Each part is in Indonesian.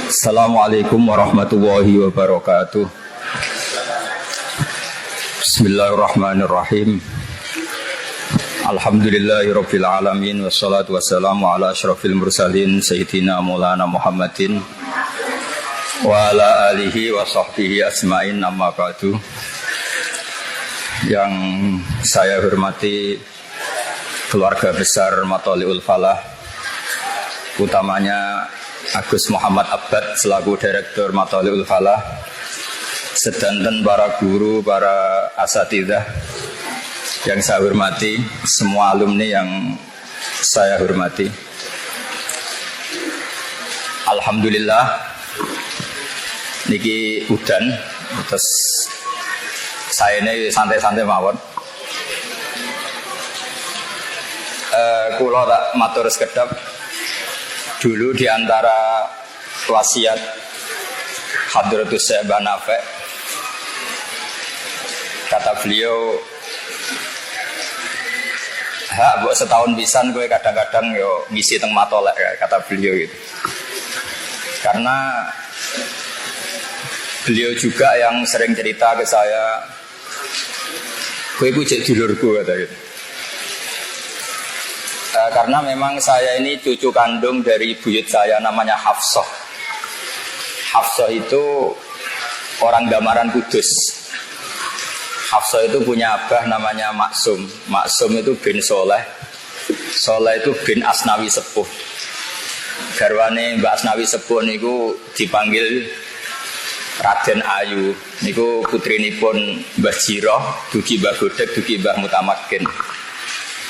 Assalamualaikum warahmatullahi wabarakatuh. Bismillahirrahmanirrahim. Alhamdulillahirabbil alamin wassalatu wassalamu ala asyrafil mursalin sayyidina maulana Muhammadin wa ala alihi wa sahbihi asma'in, amma ba'du. Yang saya hormati keluarga besar Matholiul Falah, utamanya Agus Muhammad Abbad selaku Direktur Matholiul Falah, sedanten para guru, para asatidzah yang saya hormati, semua alumni yang saya hormati. Alhamdulillah niki udan, terus saya ini santai-santai mawon. Kula tak matur sekedap. Dulu di antara wasiat Hadratus Syekh Mbah Nafek, kata beliau, buat setahun pisan gue kadang-kadang yo ngisi teng matolek, kata beliau gitu. Karena beliau juga yang sering cerita ke saya, gue cek dulurku kata gitu. Karena memang saya ini cucu kandung dari buyut saya, namanya Hafsah. Hafsah itu orang Gamaran Kudus. Hafsah itu punya abah namanya Maksum. Maksum itu bin Soleh. Soleh itu bin Asnawi Sepuh. Garwane Mbak Asnawi Sepuh niku dipanggil Raden Ayu. Niku putrinipun Mbah Jiroh, dugi Mbah Godek, dugi Mbah Mutamakin.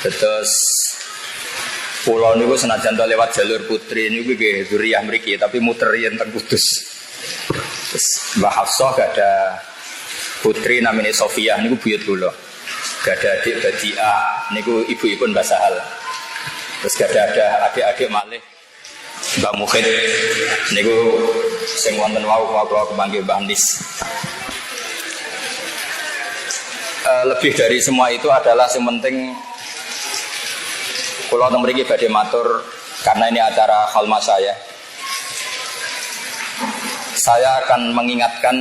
Terus pulau niku senajan to lewat jalur putri niku nggih dzuriyah mriki, tapi muter yen teng Kudus. Terus Mbah Hafsah gak ada putri namanya Sofiyah niku buyut kula. Gak ada adik Badiah niku ibu-ibu Mbah Sahal. Terus gak ada adik-adik malih Mbah Mukhid niku sing wonten wau kula kepanggih Mbah Nis. Lebih dari semua itu adalah yang penting kalau teng mriki badhe matur, karena ini acara khalma saya akan mengingatkan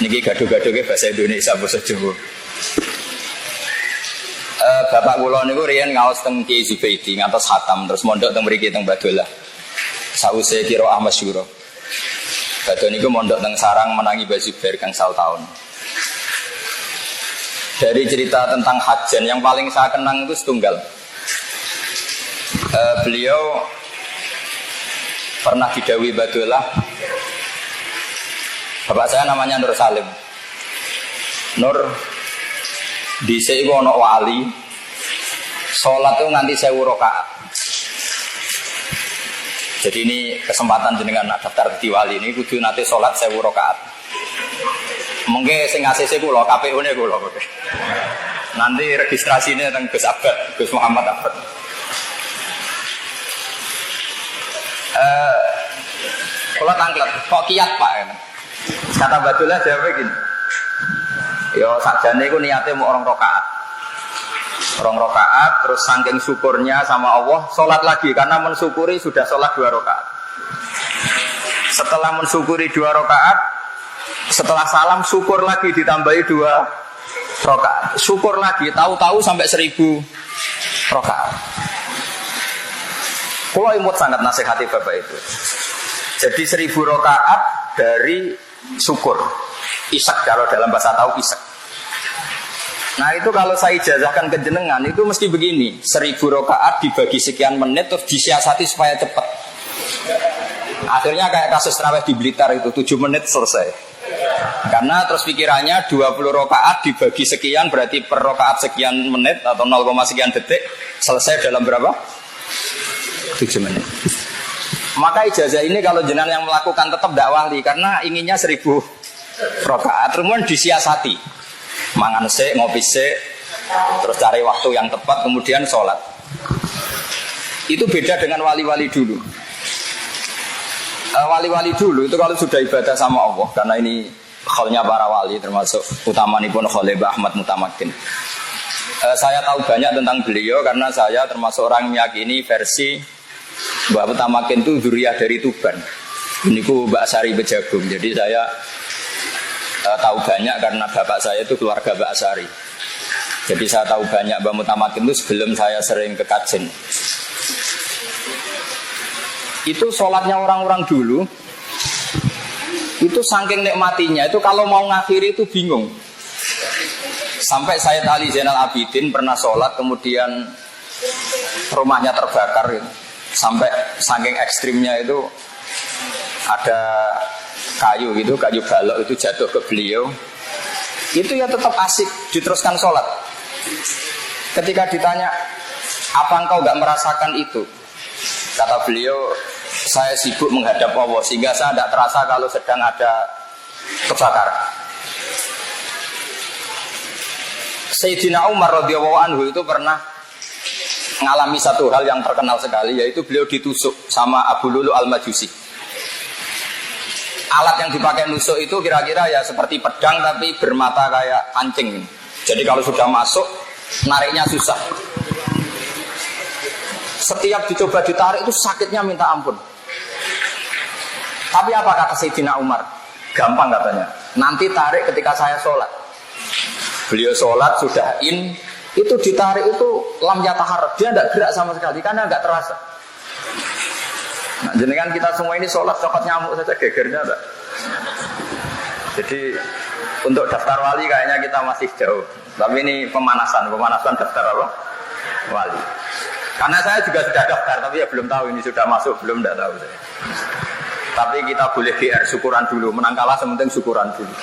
niki gaduh-gaduhe bahasa Indonesia basa Jawa. Bapak kula niku riyen ngaos teng Ki Zubaidi ngantos khatam, terus mondok teng mriki teng Badolah. Sawise qiraah masyhur. Badhe niku mondok teng sarang menangi Mbah Zubair kang 1 tahun. Dari cerita tentang hajan yang paling saya kenang itu setunggal. Beliau pernah didhawuhi Badolah, bapak saya namanya Nur Salim. Nur dhisik iku ana wali salat itu nganti 1000 rakaat. Jadi ini kesempatan jenengan nak daftar di wali ini kudu nate salat 1000 rakaat. Mengke sing ACC kula, KPU-ne kula. Nanti registrasine teng Gus Abbad, Gus Muhammad Abbad. Kalau tangklet, kok kiat pak? Kata Badolah jawab begini. Yo sakjane iku niate mau 2 rakaat. 2 rakaat terus saking syukurnya sama Allah salat lagi karena mensyukuri sudah salat 2 rakaat. Setelah mensyukuri 2 rakaat, setelah salam syukur lagi ditambahi 2 rakaat. Syukur lagi, tahu-tahu sampai 1000 rakaat. Kalau imut sangat nasihati bapak itu. Jadi 1000 rakaat dari syukur. Isak kalau dalam bahasa tahu isak. Nah itu kalau saya ijazahkan ke jenengan itu mesti begini. 1000 rakaat dibagi sekian menit terus disiasati supaya cepat. Akhirnya kayak kasus tarawih di Blitar itu 7 menit selesai. Karena terus pikirannya 20 rakaat dibagi sekian berarti per rakaat sekian menit atau 0, sekian detik selesai dalam berapa? 7 menit. Maka ijazah ini kalau jenengan yang melakukan tetap tidak wali karena inginnya 1000 rakaat. Kemudian disiasati, mangan sik, ngopi sik, terus cari waktu yang tepat, kemudian sholat. Itu beda dengan wali-wali dulu. Wali-wali dulu itu kalau sudah ibadah sama Allah, karena ini khalnya para wali termasuk utamanipun Khalil Ahmad Mutamakin. Saya tahu banyak tentang beliau karena saya termasuk orang yang meyakini versi Mbah Mutamakin itu dzuriyah dari Tuban. Ini ku Mbak Sari Bejagung. Jadi saya tahu banyak karena bapak saya itu keluarga Mbak Sari. Jadi saya tahu banyak Mbak Mutamakin itu sebelum saya sering ke kajen. Itu sholatnya orang-orang dulu. Itu saking nikmatinya. Itu kalau mau ngakhiri itu bingung. Sampai Sayyid Ali Zainal Abidin pernah sholat kemudian rumahnya terbakar gitu. Sampai saking ekstrimnya itu ada kayu gitu, kayu balok itu jatuh ke beliau. Itu ya tetap asik diteruskan sholat. Ketika ditanya, apa engkau gak merasakan itu? Kata beliau, saya sibuk menghadap Allah sehingga saya tidak terasa kalau sedang ada kebakaran. Sayyidina Umar radhiyallahu anhu itu pernah mengalami satu hal yang terkenal sekali, yaitu beliau ditusuk sama Abu Lulu Al-Majusi. Alat yang dipakai nusuk itu kira-kira ya seperti pedang tapi bermata kayak pancing. Jadi kalau sudah masuk, nariknya susah. Setiap dicoba ditarik itu sakitnya minta ampun. Tapi apa kata Sayyidina Umar? Gampang katanya. Nanti tarik ketika saya sholat. Beliau sholat sudah itu ditarik itu lam yataharrak, dia tidak gerak sama sekali karena nggak terasa. Nah, jadi kan kita semua ini sholat copot nyamuk saja gegernya tak. Jadi untuk daftar wali kayaknya kita masih jauh. Tapi ini pemanasan daftar apa? Wali. Karena saya juga sudah daftar, tapi ya belum tahu ini sudah masuk belum, tidak tahu saya. Tapi kita boleh GR syukuran dulu, menang kalah sementing syukuran dulu.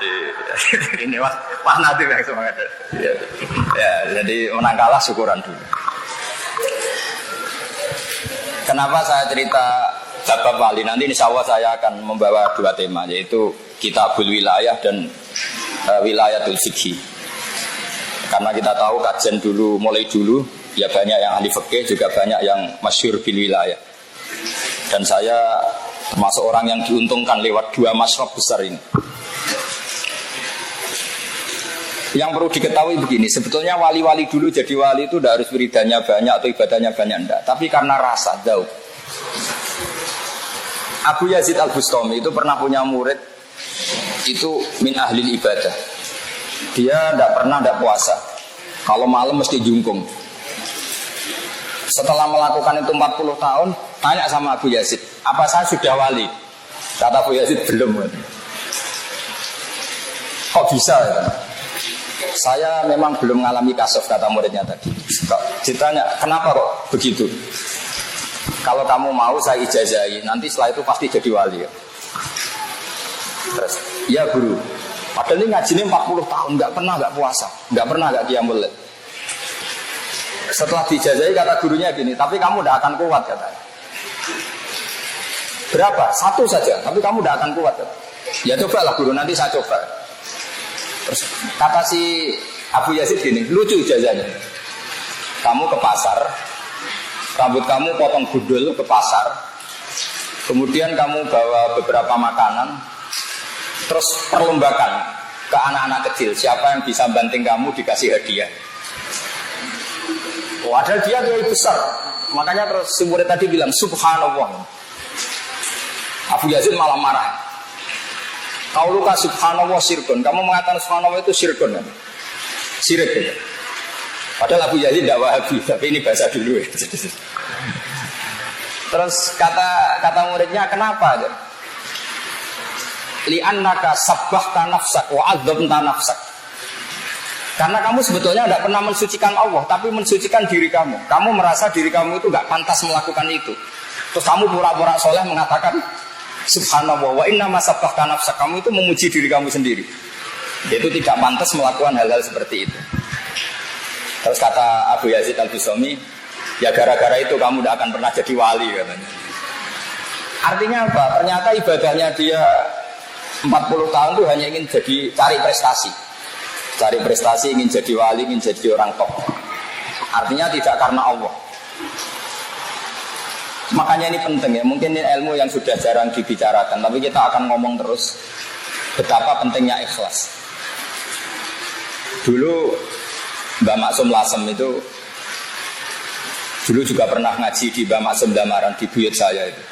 Jadi ini mas Nadim yang semangat. Ya, jadi menang kalah syukuran dulu. Kenapa saya cerita bab wali? Nanti insya Allah saya akan membawa dua tema, yaitu Kitabul Wilayah dan Wilayatul Fiqhi. Karena kita tahu kajian dulu, mulai dulu, ya banyak yang ahli fikih, juga banyak yang masyhur bil wilayah. Dan saya termasuk orang yang diuntungkan lewat dua mashrab besar ini. Yang perlu diketahui begini, sebetulnya wali-wali dulu jadi wali itu tidak harus wiridannya banyak atau ibadahnya banyak, enggak. Tapi karena rasa, jauh. Abu Yazid Al-Bustami itu pernah punya murid, itu min ahlil ibadah. Dia tidak puasa. Kalau malam mesti jungkung. Setelah melakukan itu 40 tahun, tanya sama Abu Yazid, apa saya sudah wali? Kata Abu Yazid, belum. Kok bisa ya? Saya memang belum mengalami kasuf, kata muridnya tadi. Ditanya, kenapa kok begitu? Kalau kamu mau saya ijazahi, nanti setelah itu pasti jadi wali. Terus, ya guru. Padahal ini ngaji ini 40 tahun, nggak pernah nggak puasa, nggak pernah nggak qiyamul lail. Setelah dijazahi kata gurunya gini, tapi kamu tidak akan kuat katanya. Berapa? Satu saja, tapi kamu tidak akan kuat. Katanya. Ya cobalah guru, nanti saya coba. Terus kata si Abu Yazid gini, lucu jazanya. Kamu ke pasar, rambut kamu potong gundul ke pasar, kemudian kamu bawa beberapa makanan, terus perlombakan ke anak-anak kecil, siapa yang bisa banting kamu dikasih hadiah. Padahal dia kiai besar, makanya terus si murid tadi bilang subhanallah. Abu Yazid malah marah. Kau luka subhanallah syirkun. Kamu mengatakan subhanallah itu syirkun kan? Syirik ya. Padahal Abu Yazid tidak wahabi, tapi ini bahasa dulu ya. Terus kata muridnya, kenapa? Li'annaka sabbahta nafsak wa 'adzamta nafsak. Karena kamu sebetulnya tidak pernah mensucikan Allah, tapi mensucikan diri kamu. Kamu merasa diri kamu itu tidak pantas melakukan itu. Terus kamu pura-pura soleh mengatakan subhanallah wa inna ma sabbahta nafsak. Kamu itu memuji diri kamu sendiri. Itu tidak pantas melakukan hal-hal seperti itu. Terus kata Abu Yazid Al-Bustami, ya gara-gara itu kamu tidak akan pernah jadi wali katanya. Artinya apa? Ternyata ibadahnya dia 40 tahun itu hanya ingin cari prestasi. Cari prestasi, ingin jadi wali, ingin jadi orang top. Artinya tidak karena Allah. Makanya ini penting ya. Mungkin ini ilmu yang sudah jarang dibicarakan, tapi kita akan ngomong terus betapa pentingnya ikhlas. Dulu Mbak Maksum Lasem itu dulu juga pernah ngaji di Mbak Maksum Damaran di buyut saya itu.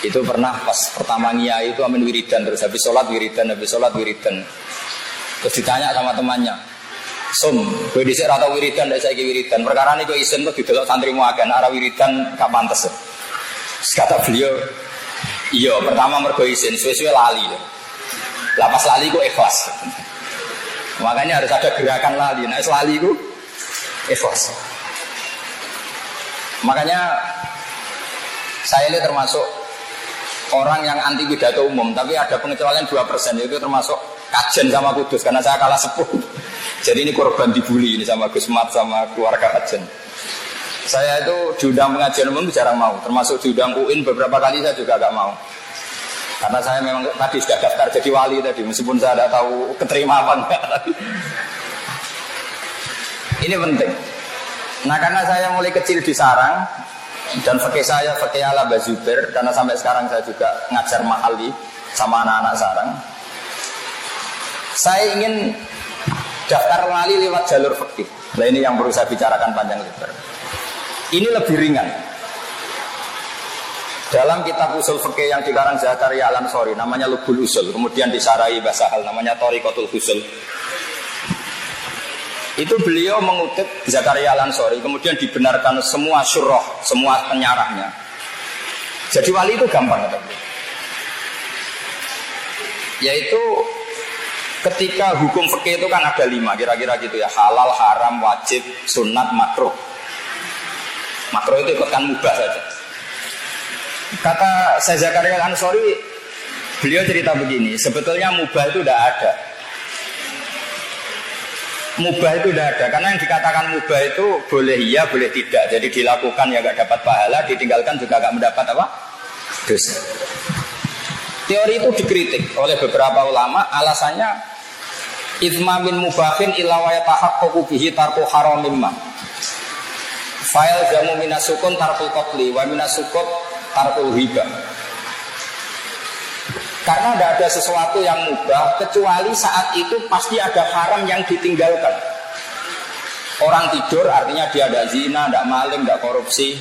Itu pernah pas pertama ngiyai itu amin wiridan, terus habis sholat wiridan. Terus ditanya sama temannya, Sum, gue disik rata wiridan, dan saya wiridan. Perkara ini gue isen tuh didelok santrimu agen, arah wiridan gak pantes. Kata beliau, iya pertama mergo isen, suwe-suwe lali. Lapas lali gue ikhlas. Makanya harus ada gerakan lali. Nah, lali gue ikhlas. Makanya saya ini termasuk orang yang anti pidato umum, tapi ada pengecualian 2%, yaitu termasuk kajen sama kudus, karena saya kalah sepuh. Jadi ini korban dibully ini sama Gus Mat sama keluarga kajen. Saya itu diundang pengajian umum jarang mau, termasuk diundang UIN beberapa kali saya juga gak mau. Karena saya memang tadi sudah daftar jadi wali tadi, meskipun saya tidak tahu keterima apa enggak. Ini penting. Nah karena saya mulai kecil di sarang, dan fakih saya fakih ala Bazuber, karena sampai sekarang saya juga ngajar mahali sama anak-anak sarang. Saya ingin daftar wali lewat jalur fakih. Nah ini yang perlu saya bicarakan panjang lebar. Ini lebih ringan. Dalam kitab usul fikih yang dikarang Zakaria Al-Ansori namanya Lubul Usul, kemudian disarai Basahal namanya Thariqatul Usul. Itu beliau mengutip Zakaria Al-Ansori, kemudian dibenarkan semua syurah, semua penyarahnya. Jadi wali itu gampang kata beliau. Yaitu ketika hukum fikih itu kan ada 5 kira-kira gitu ya, halal, haram, wajib, sunat, makruh. Makruh itu ikutkan mubah saja. Kata saya Zakaria Al-Ansori, beliau cerita begini, sebetulnya mubah itu tidak ada. Mubah itu tidak ada, karena yang dikatakan mubah itu boleh iya, boleh tidak. Jadi dilakukan ya gak dapat pahala, ditinggalkan juga gak mendapat apa? Dosa. Teori itu dikritik oleh beberapa ulama, alasannya ithma min mubahin illa wa yatahaqqaqu bihi tarku haramim ma. Fa'il jamu minasukun tarkul qatli wa minasukut tarkul hibah. Karena tidak ada sesuatu yang mubah kecuali saat itu pasti ada haram yang ditinggalkan. Orang tidur artinya dia tidak zina, tidak maling, tidak korupsi.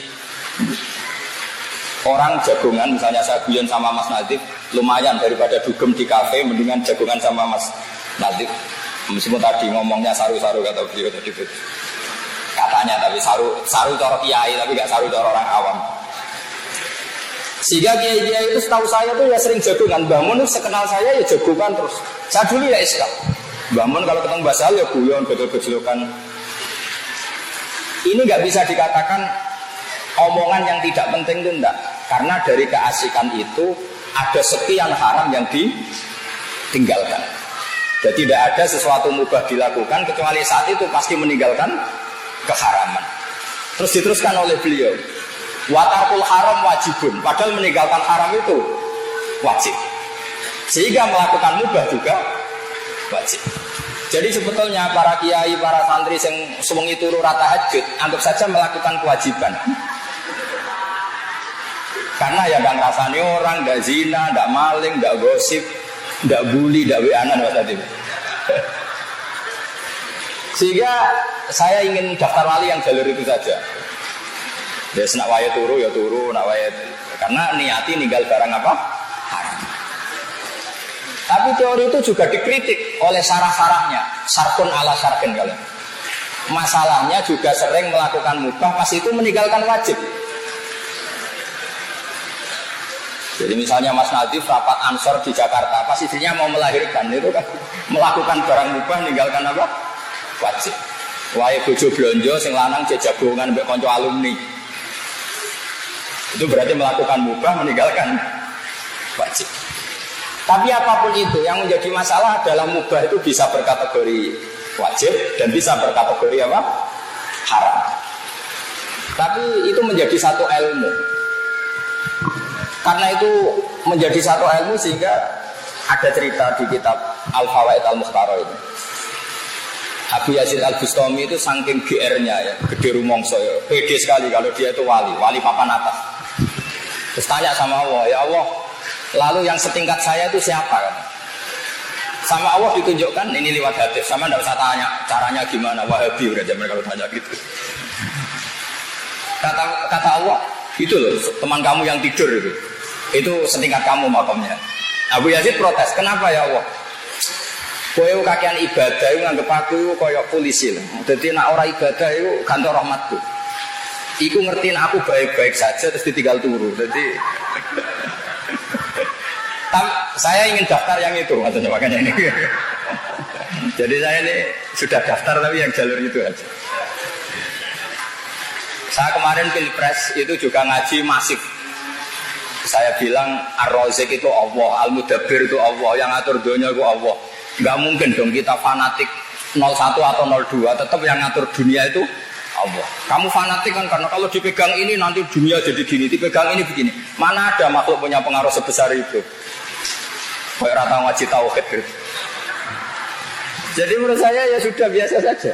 Orang jagongan, misalnya saya guyon sama Mas Nadif, lumayan daripada dugem di kafe, mendingan jagongan sama Mas Nadif. Meskipun tadi ngomongnya saru-saru kata beliau tadi betul. Katanya tapi saru cara kiai tapi gak saru cara orang awam. Sehingga kiai-kiai itu setahu saya tuh ya sering jagungan. Mbah Mun sekenal saya ya jagungan terus. Saya dulu ya Islam. Mbah Mun kalau ketemu Mbah Sal ya guyon betul-betulokan. Ini gak bisa dikatakan omongan yang tidak penting itu enggak. Karena dari keasikan itu ada sekian haram yang ditinggalkan. Jadi tidak ada sesuatu mubah dilakukan kecuali saat itu pasti meninggalkan keharaman. Terus diteruskan oleh beliau, watarkul haram wajibun, padahal meninggalkan haram itu wajib. Sehingga melakukan mubah juga wajib. Jadi sebetulnya para kiai, para santri yang sewengi turu rata tahajud, anggap saja melakukan kewajiban. Karena ya gak ngerasani orang, gak zina, gak maling, gak gosip, gak bully, gak weanan tadi. Sehingga saya ingin daftar wali yang jalur itu saja. Ya senak waya turu ya turu, nak waya karena niati ninggal barang apa? Haram. Tapi teori itu juga dikritik oleh sarah-sarahnya, sarkun ala sarkin kalian. Masalahnya juga sering melakukan mubah pas itu meninggalkan wajib. Jadi misalnya Mas Nadif rapat ansor di Jakarta, pas istrinya mau melahirkan itu kan melakukan barang mubah meninggalkan apa? Wajib. Wae bojo blonjo sing lanang jagongan mbek kanca alumni. Itu berarti melakukan mubah meninggalkan wajib. Tapi apapun itu yang menjadi masalah adalah mubah itu bisa berkategori wajib dan bisa berkategori apa? Haram. Tapi itu menjadi satu ilmu. Karena itu menjadi satu ilmu sehingga ada cerita di kitab Al-Fawaid Al-Mukhtara itu. Abu Yazid Al-Bustami itu saking GR-nya ya, gede rumongso ya, pede sekali kalau dia itu wali papan atas. Terus tanya sama Allah, ya Allah, lalu yang setingkat saya itu siapa kan? Sama Allah ditunjukkan ini lewat hadis, sama enggak usah tanya caranya gimana, Wahabi udah zaman kalau tanya gitu. Kata Allah, itu loh teman kamu yang tidur itu. Itu setingkat kamu makamnya. Abu Yazid protes, kenapa ya Allah? Kowe kakean ibadah itu nganggep aku itu koyok polisi. Jadi nak orang ibadah itu kantor rahmatku. Iku ngertiin aku baik-baik saja terus ditinggal turu. Jadi saya ingin daftar yang itu, maksudnya makanya ini. Jadi saya ini sudah daftar tapi yang jalur itu aja. Saya kemarin pilpres itu juga ngaji masif. Saya bilang Ar-Razik itu Allah, Al-Mudabbir itu Allah, yang ngatur dunia itu Allah. Enggak mungkin dong kita fanatik 01 atau 02, tetap yang ngatur dunia itu Allah. Kamu fanatik kan karena kalau dipegang ini nanti dunia jadi gini, dipegang ini begini. Mana ada makhluk punya pengaruh sebesar itu? Kayak rata ngaji tauhid gitu. Jadi menurut saya ya sudah biasa saja.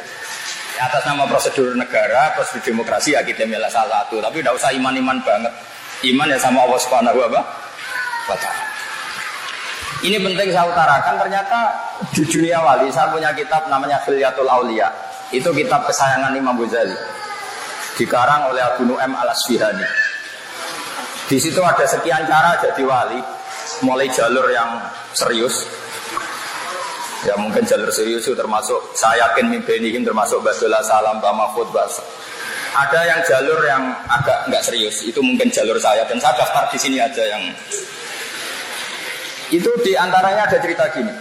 Atas nama prosedur negara, prosedur demokrasi ya kita milih salah satu. Tapi tidak usah iman-iman banget. Iman ya sama Allah Subhanahu wa ta'ala. Ini penting saya utarakan. Ternyata di dunia wali saya punya kitab namanya Khilyatul Auliya. Itu kitab kesayangan Imam Ghazali. Dikarang oleh Abu Nu'aim Al-Asfihani. Di situ ada sekian cara jadi wali. Mulai jalur yang serius. Ya mungkin jalur serius itu termasuk saya yakin mimpenihim termasuk Basdullah Salam, Pak Mahfud, Bas. Ada yang jalur yang agak enggak serius, itu mungkin jalur saya dan saya daftar di sini aja yang itu diantaranya ada cerita gini.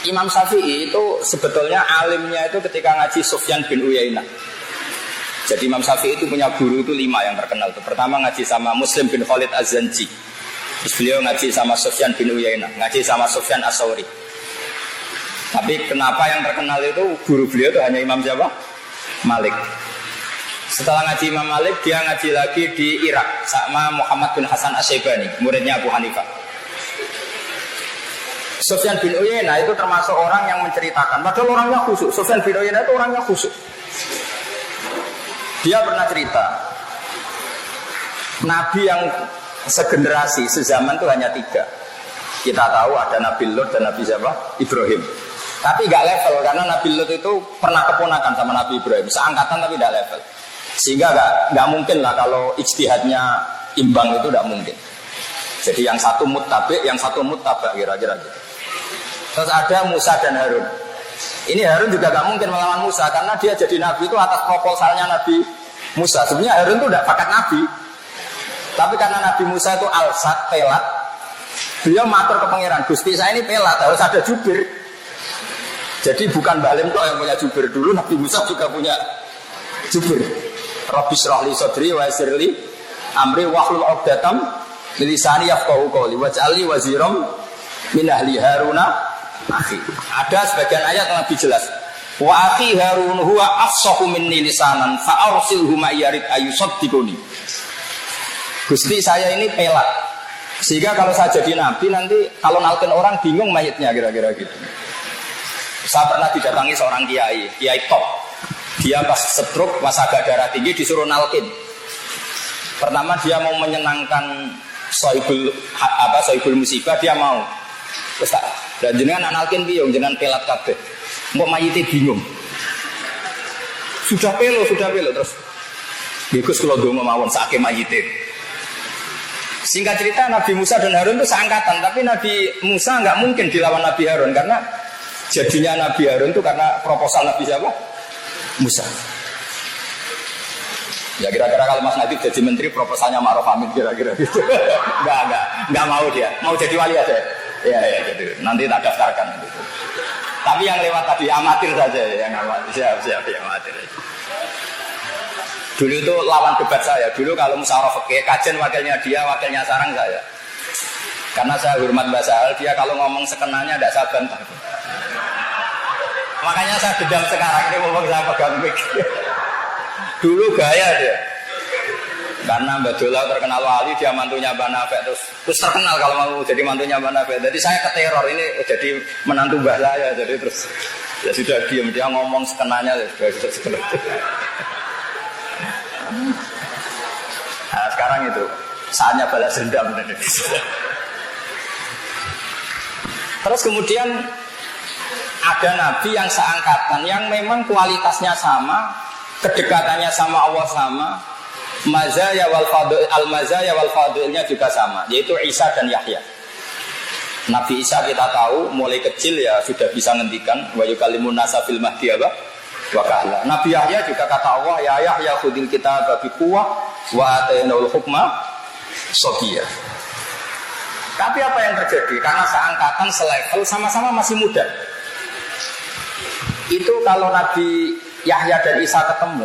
Imam Syafi'i itu sebetulnya alimnya itu ketika ngaji Sufyan bin Uyainah. Jadi Imam Syafi'i itu punya guru itu 5 yang terkenal. Itu pertama ngaji sama Muslim bin Khalid Az-Zanji. Terus beliau ngaji sama Sufyan bin Uyainah, ngaji sama Sufyan As-Sawri. Tapi kenapa yang terkenal itu guru beliau itu hanya Imam siapa? Malik. Setelah ngaji Imam Malik, dia ngaji lagi di Irak sama Muhammad bin Hasan Asy-Syaibani, muridnya Abu Hanifah. Sufyan bin Uyainah itu termasuk orang yang menceritakan, padahal orangnya khusyuk. Sufyan bin Uyainah itu orangnya khusyuk. Dia pernah cerita, Nabi yang segenerasi, sezaman itu hanya 3. Kita tahu ada Nabi Lut dan Nabi siapa? Ibrahim. Tapi gak level, karena Nabi Lut itu pernah keponakan sama Nabi Ibrahim. Seangkatan tapi gak level. Sehingga gak mungkin lah kalau ijtihadnya imbang itu gak mungkin. Jadi yang satu muttabi, yang satu muttabak kira-kira gitu. Terus ada Musa dan Harun. Ini Harun juga gak mungkin melawan Musa, karena dia jadi Nabi itu atas proposalnya Nabi Musa. Sebenarnya Harun itu gak bakat Nabi. Tapi karena Nabi Musa itu alsat, pelat, beliau matur ke pangeran, Gusti saya ini pelat, harus ada jubir. Jadi bukan Balim kok yang punya jubir, dulu Nabi Musa juga punya jubir. Rabbi shrah li sadri wa yassir li amri wahlul 'uqdatam min lisani yafqahu qawli waj'alni waziram min ahli Haruna akhi. Ada sebagian ayat yang lebih jelas. Wa akhi Harun huwa afsahu minni lisanan fa arsilhu ma yarid ayusaddiquni. Gusti saya ini pelat. Sehingga kalau saya jadi nabi nanti kalau nalkin orang bingung mayitnya kira-kira gitu. Saya pernah didatangi seorang kiai top. Dia pas stroke, pas agak darah tinggi disuruh nalkin. Pertama dia mau menyenangkan sohibul musibah, dia mau. Terus tak, dan jenengan nalkin piye jenengan pelat kabeh. Mbok mayite bingung. Sudah pelo terus. Gus kula ndonga mawon sakake mayite. Singkat cerita Nabi Musa dan Harun itu seangkatan, tapi Nabi Musa nggak mungkin dilawan Nabi Harun karena jadinya Nabi Harun itu karena proposal Nabi siapa? Musa. Ya kira-kira kalau Mas Nadif jadi menteri proposalnya Ma'ruf Amin kira-kira gitu. Enggak mau dia. Mau jadi wali aja. Ya gitu. Nanti tak daftarkan gitu. Tapi yang lewat tadi amatir saja yang amatir. Siap ya amatir. Dulu itu lawan debat saya. Dulu kalau musyawarah fikih, kajian wakilnya dia, wakilnya sarang saya. Karena saya hormat Mbak Sahal, dia kalau ngomong sekenanya tidak saya bantah. Makanya saya dendam sekarang ini ngomong saya pegang mic. Dulu gaya dia. Karena Mbak Dola terkenal wali, dia mantunya Mbak Nafek terus terkenal kalau mau jadi mantunya Mbak Nafek. Jadi saya keteror ini jadi menantu Mbak saya. Jadi terus ya sudah diam, dia ngomong sekenanya sudah seperti. Nah sekarang itu saatnya balas dendam. Terus kemudian ada nabi yang seangkatan yang memang kualitasnya sama, kedekatannya sama Allah sama, mazaya wal fadil, al mazaya wal fadilnya juga sama, yaitu Isa dan Yahya. Nabi Isa kita tahu mulai kecil ya sudah bisa ngendikan wa yukallimun nasa fil mahdi wa kahla. Nabi Yahya juga kata Allah, ya Yahya khudil kitaba bi quwwah wa atainaul hukma sabiyya. Tapi apa yang terjadi? Karena seangkatan, selevel, sama-sama masih muda. Itu kalau Nabi Yahya dan Isa ketemu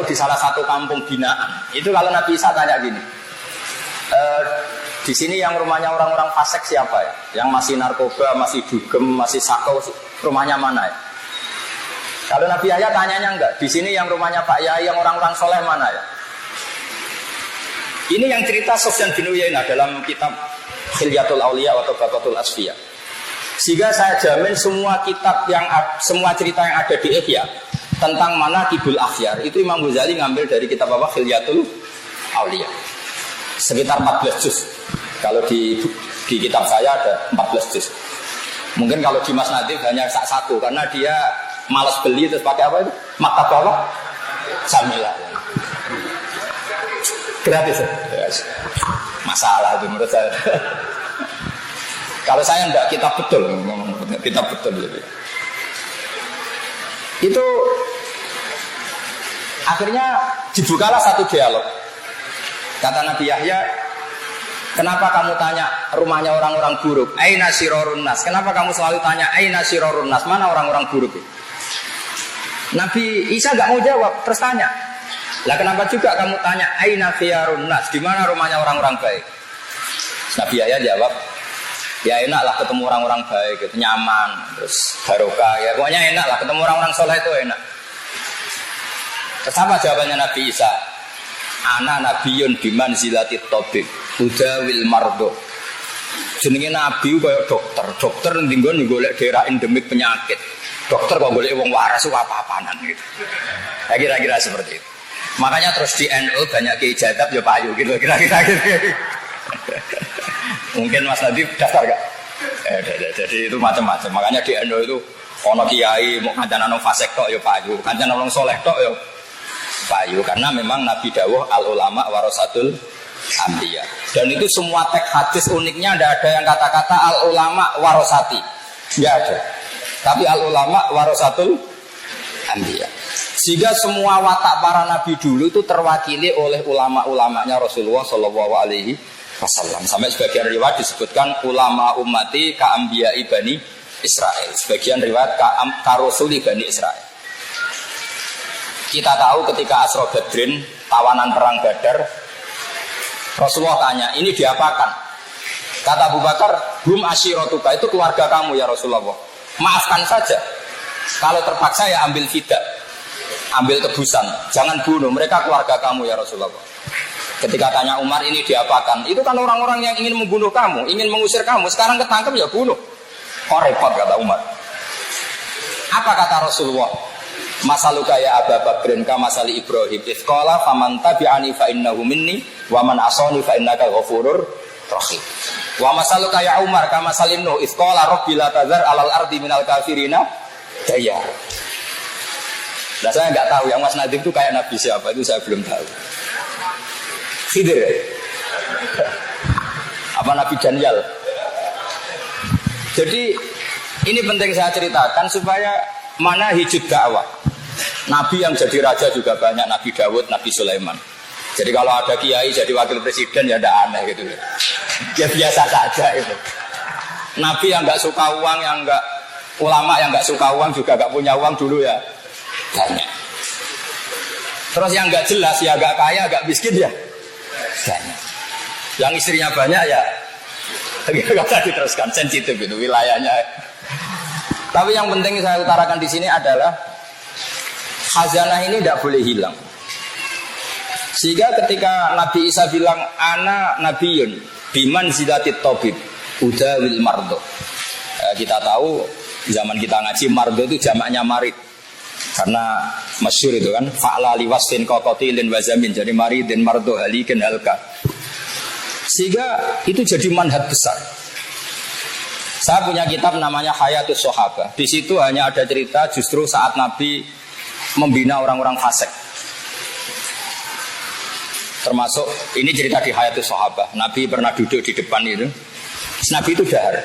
di salah satu kampung binaan. Itu kalau Nabi Isa tanya gini, di sini yang rumahnya orang-orang fasik siapa ya? Yang masih narkoba, masih dugem, masih sakau, rumahnya mana ya? Kalau Nabi Yahya tanyanya enggak, di sini yang rumahnya Pak Yai, yang orang-orang soleh mana ya? Ini yang cerita Sufyan bin Uyainah dalam kitab Khilyatul Auliya atau Baqatul Asfiya. Sehingga saya jamin semua cerita yang ada di Ihya tentang manaqibul akhyar itu Imam Ghazali ngambil dari kitab apa? Khilyatul Auliya. Sekitar 14 juz. Kalau di kitab saya ada 14 juz. Mungkin kalau di Mas Nadif hanya satu karena dia malas beli terus pakai apa itu? Maktabah apa? Jamilah. Gratis ya? Yes. Masalah itu menurut saya. Kalau saya enggak, kitab betul. Kitab betul. Itu akhirnya dibukalah satu dialog. Kata Nabi Yahya, kenapa kamu tanya rumahnya orang-orang buruk? Aina sirorun nas. Kenapa kamu selalu tanya aina sirorun nas? Mana orang-orang buruk? Nabi Isa enggak mau jawab, terus tanya. Lah kenapa juga kamu tanya aina khiyarun nas, di mana rumahnya orang-orang baik? Nabi Yahya jawab, ya enaklah ketemu orang-orang baik, gitu, nyaman, terus barokah, ya pokoknya enaklah ketemu orang-orang soleh itu enak. Terus apa jawabannya Nabi Isa? Ana nabiyun bimanzilati tabib, udawil mardo. Jenenge nabi kayak dokter. Dokter ndinggon golek daerah endemik penyakit. Dokter kok golek wong waras apa-apanan gitu. Ya kira-kira seperti itu. Makanya terus di NU banyak kiai jadab ya payu gitu kira-kira gitu. Mungkin Mas Nadif daftar gak? Jadi itu macam-macam. Makanya di NU itu ono kiai mau kancanan nang fasik tok ya payu, kancanan nang soleh tok ya payu, karena memang Nabi dawuh al ulama warasatul anbiya. Dan itu semua teks hadis uniknya tidak ada yang kata-kata al ulama warasati. Enggak ada. Tapi al ulama warasatul anbiya. Sehingga semua watak para nabi dulu itu terwakili oleh ulama-ulamanya Rasulullah Shallallahu Alaihi Wasallam. Sampai sebagian riwayat disebutkan ulama ummati ka'ambiya ibani Israel. Sebagian riwayat karusuli bani Israel. Kita tahu ketika Asra Badrin, tawanan perang Badar, Rasulullah tanya, ini diapakan? Kata Abu Bakar, hum asyiratuka, itu keluarga kamu ya Rasulullah. Maafkan saja. Kalau terpaksa ya ambil fidak. Ambil tebusan, jangan bunuh, mereka keluarga kamu ya Rasulullah. Ketika tanya Umar ini diapakan? Itu kan orang-orang yang ingin membunuh kamu, ingin mengusir kamu, sekarang ketangkep ya bunuh. Oh repot kata Umar. Apa kata Rasulullah? Masaluka ya Abu Bakrin ka masali Ibrahim ifqala faman tabi'ani fa innahu minni wa man asani fa innaka ghafurur rahim. Wa masaluka ya Umar ka masalin Nuh ifqala rabbi la tazar alal ardi minal kafirina daya. Nah saya nggak tahu yang Mas Nadif itu kayak Nabi siapa, itu saya belum tahu. Khidir ya? Apa Nabi Daniel? Jadi ini penting saya ceritakan supaya mana hijab dakwah. Nabi yang jadi raja juga banyak, Nabi Dawud, Nabi Sulaiman. Jadi kalau ada kiai jadi wakil presiden ya tidak aneh gitu. Ya biasa saja itu. Nabi yang nggak suka uang, yang nggak ulama yang nggak suka uang juga nggak punya uang dulu ya. Banyak. Terus yang nggak jelas ya nggak kaya, nggak miskin ya banyak. Yang istrinya banyak ya nggak usah diteruskan, sensitif itu wilayahnya. Tapi yang penting saya utarakan di sini adalah khazanah ini tidak boleh hilang. Sehingga ketika Nabi Isa bilang ana nabiyun biman zilatit tabib udawil mardo. Kita tahu zaman kita ngaji mardo itu jamaknya marid. Karena masyhur itu kan fa'la liwasfin qatilin wazamin, jadi maridin mardo halikin halka. Sehingga itu jadi manhaj besar. Saya punya kitab namanya Hayatus Sahabah. Di situ hanya ada cerita justru saat Nabi membina orang-orang fasik. Termasuk ini cerita di Hayatus Sahabah. Nabi pernah duduk di depan itu. Nabi itu dahar.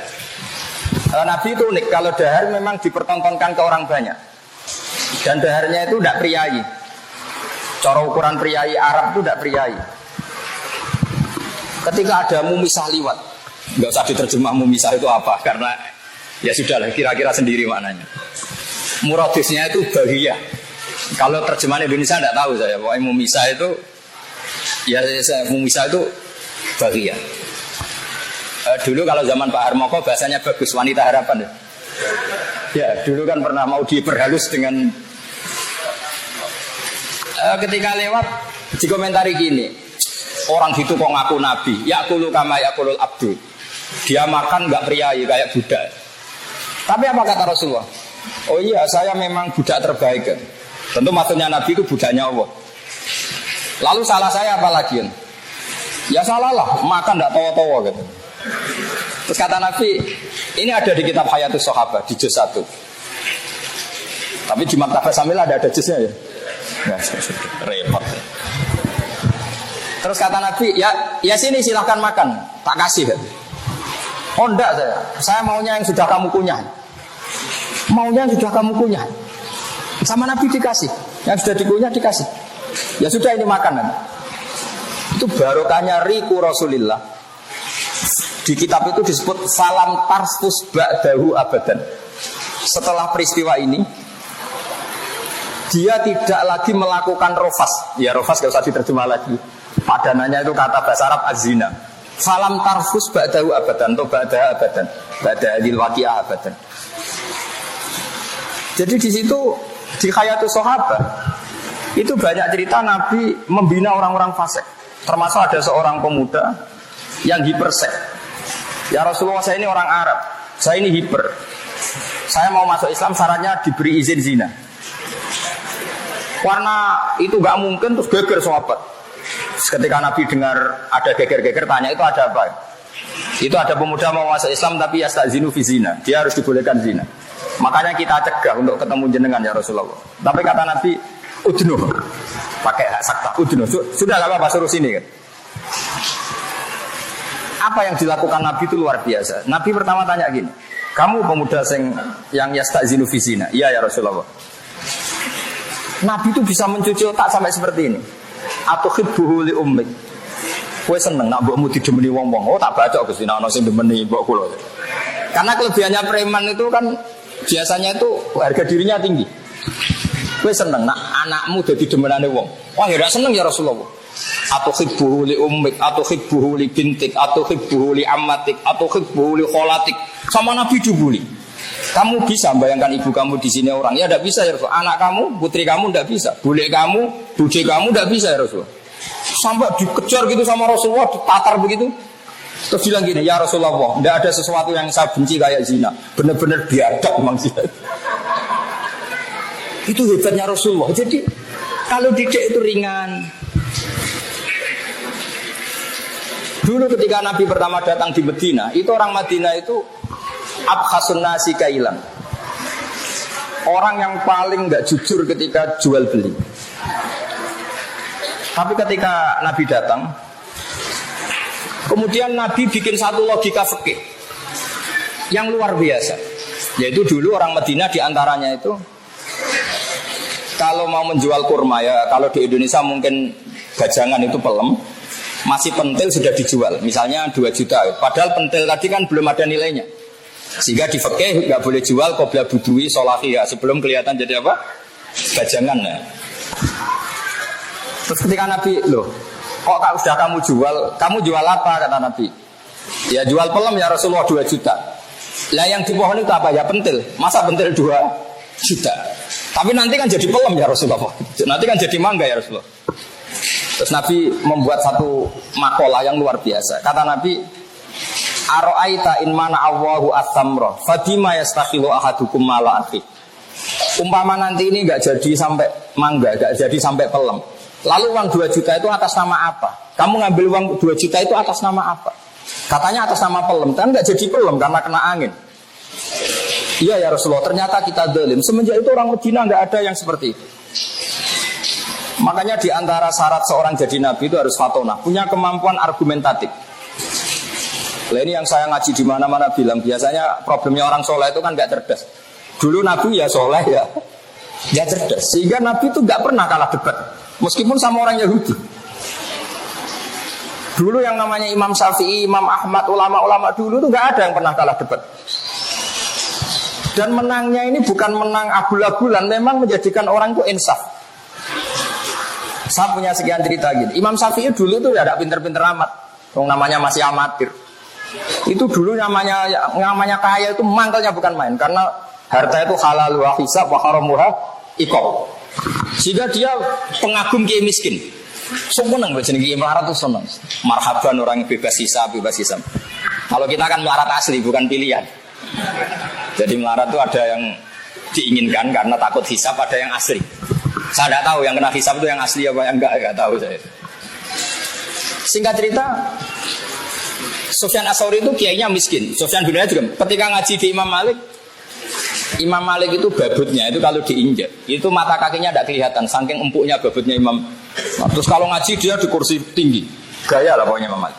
Nabi itu unik. Kalau dahar memang dipertontonkan ke orang banyak. Dan daharnya itu tidak priayi. Cara ukuran priayi Arab itu tidak priayi. Ketika ada mumisah liwat, nggak usah diterjemah mumisah itu apa, karena ya sudahlah kira-kira sendiri maknanya. Muradisnya itu bahiyah. Kalau terjemahan Indonesia tidak tahu saya. Pokoknya mumisah itu ya mumisah itu bahiyah. Dulu kalau zaman Pak Harmoko bahasanya bagus, wanita harapan. Ya dulu kan pernah mau diperhalus dengan ketika lewat dikomentari gini. Orang gitu kok ngaku nabi, yakulu kama yakulul abdu. Dia makan nggak priayi kayak budak. Tapi apa kata Rasulullah? Oh iya, saya memang budak terbaik kan. Tentu maksudnya nabi itu budaknya Allah. Lalu salah saya apa lagi? Ya salah lah, makan nggak tawa-tawa gitu. Terus kata Nabi, ini ada di kitab Hayatus Sahabah di juz 1. Tapi di Maktabah Samila ada juznya ya. Nah, repot. Terus kata Nabi, ya sini silahkan makan, tak kasih kan? Oh enggak saya maunya yang sudah kamu kunyah. Maunya yang sudah kamu kunyah. Sama Nabi dikasih, yang sudah dikunyah dikasih. Ya sudah ini makanan. Itu barokahnya riku Rasulillah. Di kitab itu disebut salam tarfus ba'dahu abadan. Setelah peristiwa ini, dia tidak lagi melakukan rofas. Ya rofas gak usah diterjemah lagi. Padanannya itu kata bahasa Arab az-zina. Salam tarfus ba'dahu abadan atau ba'daha abadan. Ba'daha dil waqi'ah abadan. Jadi di situ di Hayatus Sahabah itu banyak cerita Nabi membina orang-orang fasik. Termasuk ada seorang pemuda yang hipersek. Ya Rasulullah, saya ini orang Arab, saya ini hiper. Saya mau masuk Islam, syaratnya diberi izin zina. Karena itu gak mungkin, terus geger sahabat. Ketika Nabi dengar ada geger-geger, tanya itu ada apa? Itu ada pemuda mau masuk Islam tapi yastazinu fi zina. Dia harus dibolehkan zina. Makanya kita cegah untuk ketemu jenengan ya Rasulullah. Tapi kata Nabi, udnuh, pakai hak sakta, udnuh. Sudah gak apa-apa, suruh sini kan. Apa yang dilakukan Nabi itu luar biasa. Nabi pertama tanya gini, kamu pemuda yang yastazinu fi zina? Iya ya Rasulullah. Nabi itu bisa mencuci otak sampai seperti ini. Atau khidbuhu li ummik. Kowe seneng nak mbokmu didemeni wong-wong. Oh tak baca Gusti nek ana sing demeni mbok kula. Karena kelebihannya preman itu kan biasanya itu harga dirinya tinggi. Kowe seneng nak anakmu dadi demenane wong. Wah ya seneng ya Rasulullah. Atau khidbuhu li ummik, atau khidbuhu li bintik, atau khidbuhu li ammatik, atau khidbuhu li kholatik. Sama Nabi dibuli. Kamu bisa bayangkan ibu kamu di sini orang? Ya tidak bisa ya Rasul. Anak kamu, putri kamu tidak bisa. Bule kamu, bude kamu tidak bisa ya Rasul. Sampai dikejar gitu sama Rasulullah, ditatar begitu. Terus bilang gini, ya Rasulullah, tidak ada sesuatu yang saya benci kayak zina. Benar-benar biadab memang zina. Itu hebatnya Rasulullah. Jadi kalau didik itu ringan. Dulu ketika Nabi pertama datang di Medina, itu orang Madinah itu abkhasun nasi kailan. Orang yang paling nggak jujur ketika jual beli. Tapi ketika Nabi datang, kemudian Nabi bikin satu logika fikih yang luar biasa. Yaitu dulu orang Madinah diantaranya itu kalau mau menjual kurma ya, kalau di Indonesia mungkin gajangan itu pelem, masih pentil sudah dijual. Misalnya 2 juta. Padahal pentil tadi kan belum ada nilainya. Sehingga di fikih nggak boleh jual qobla budui sholahiyah, sebelum kelihatan jadi apa? Gajangan ya. Terus ketika Nabi, loh kok sudah kamu jual apa? Kata Nabi. Ya jual pelem ya Rasulullah 2 juta. Lah yang di pohon itu apa? Ya pentil. Masa pentil 2 juta? Tapi nanti kan jadi pelem ya Rasulullah. Nanti kan jadi mangga ya Rasulullah. Terus Nabi membuat satu makalah yang luar biasa. Kata Nabi, Aro'aita in mana Allahu as-samra fadima yastakhilu ahadukum mala akhi. Umpama nanti ini gak jadi sampai mangga, gak jadi sampai pelem, lalu uang 2 juta itu atas nama apa? Kamu ngambil uang 2 juta itu atas nama apa? Katanya atas nama pelem, kan gak jadi pelem karena kena angin. Iya ya Rasulullah, ternyata kita zalim. Semenjak itu orang Medina gak ada yang seperti itu. Makanya di antara syarat seorang jadi nabi itu harus fatonah, punya kemampuan argumentatif. Nah ini yang saya ngaji di mana-mana bilang, biasanya problemnya orang soleh itu kan nggak cerdas. Dulu nabi ya soleh ya cerdas, sehingga nabi itu nggak pernah kalah debat, meskipun sama orang Yahudi. Dulu yang namanya Imam Syafi'i, Imam Ahmad, ulama-ulama dulu itu nggak ada yang pernah kalah debat. Dan menangnya ini bukan menang abul-abulan, memang menjadikan orang itu insaf. Saya punya sekian cerita gini. Imam Syafi'i dulu tuh ya tidak pinter-pinter amat, namanya masih amatir. Itu dulu namanya kaya itu mangkelnya bukan main, karena harta itu halal wa hisab wa haramuha iqab. Sehingga dia pengagum kiai miskin. Seneng jeneng kiai melarat tuh seneng. Marhaban orang yang bebas hisab, bebas hisab. Kalau kita kan melarat asli bukan pilihan. Jadi melarat itu ada yang diinginkan karena takut hisab, ada yang asli. Saya tidak tahu yang kena hisab itu yang asli apa yang enggak tahu saya. Singkat cerita, Sufyan Ats-Tsauri itu kiainya miskin. Sufyan bin Uyainah juga ketika ngaji di Imam Malik itu babutnya itu kalau diinjak itu mata kakinya tidak kelihatan saking empuknya babutnya Imam. Nah, terus kalau ngaji dia di kursi tinggi, gaya lah pokoknya Imam Malik.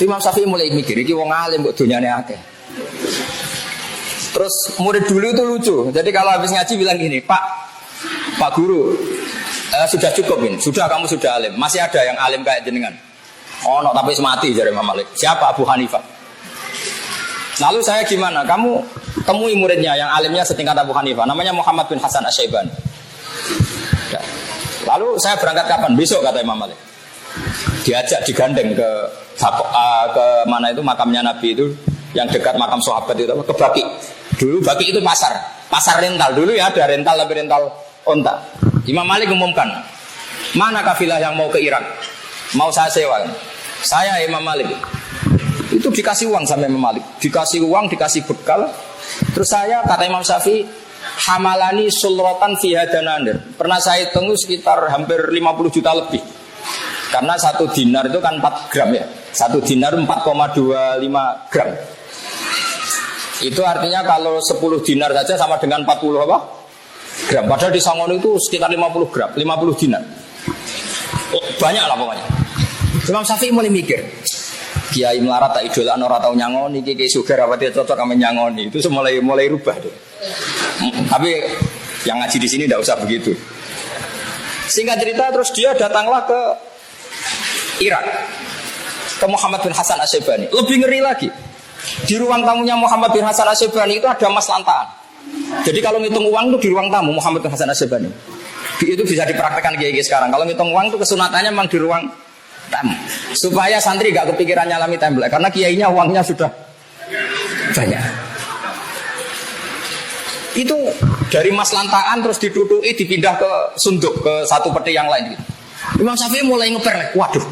Imam Syafi'i mulai mikir, iki wong alim kok donyane akeh. Terus murid dulu itu lucu. Jadi kalau habis ngaji bilang gini, Pak Guru, sudah cukup ini, kamu sudah alim. Masih ada yang alim kayak jenengan? Oh, no, tapi mati jari Imam Malik. Siapa? Abu Hanifah. Lalu saya gimana? Kamu temui muridnya yang alimnya setingkat Abu Hanifah. Namanya Muhammad bin Hasan Asy-Syaibani. Ya. Lalu saya berangkat kapan? Besok kata Imam Malik. Diajak digandeng ke mana itu makamnya Nabi itu yang dekat makam sahabat itu ke Baqi. Dulu Baqi itu pasar rental dulu ya, ada rental tapi rental onta. Imam Malik umumkan, mana kafilah yang mau ke Irak? Mau saya sewa? Saya Imam Malik. Itu dikasih uang sama Imam Malik, dikasih uang, dikasih bekal. Terus saya kata Imam Syafi'i, hamalani sulrotan fi hadananir. Pernah saya hitung sekitar hampir 50 juta lebih. Karena 1 dinar itu kan 4 gram ya. 1 dinar 4,25 gram. Itu artinya kalau 10 dinar saja sama dengan 40 apa? Gram. Padahal di Sangon itu sekitar 50 gram, 50 dinar. Oh, banyak lah pokoknya. Imam Syafi'i mulai mikir, kiai melarat tak idola ora tau nyangoni, kiai sugar apa dia cocok sama nyangoni. Itu mulai rubah deh. Tapi yang ngaji di sini tidak usah begitu. Singkat cerita terus dia datanglah ke Irak, ke Muhammad bin Hasan Asy-Syaibani. Lebih ngeri lagi, di ruang tamunya Muhammad bin Hasan Asy-Syaibani itu ada emas lantaan. Jadi kalau ngitung uang itu di ruang tamu Muhammad bin Hasan Asy-Syaibani. Itu bisa dipraktekkan kiai sekarang. Kalau ngitung uang itu kesunatannya memang di ruang tamu, supaya santri gak kepikiran nyalami template, karena kiainya uangnya sudah banyak. Itu dari emas lantaan terus ditutupi, dipindah ke sunduk, ke satu peti yang lain. Imam Syafi'i mulai ngeper, waduh,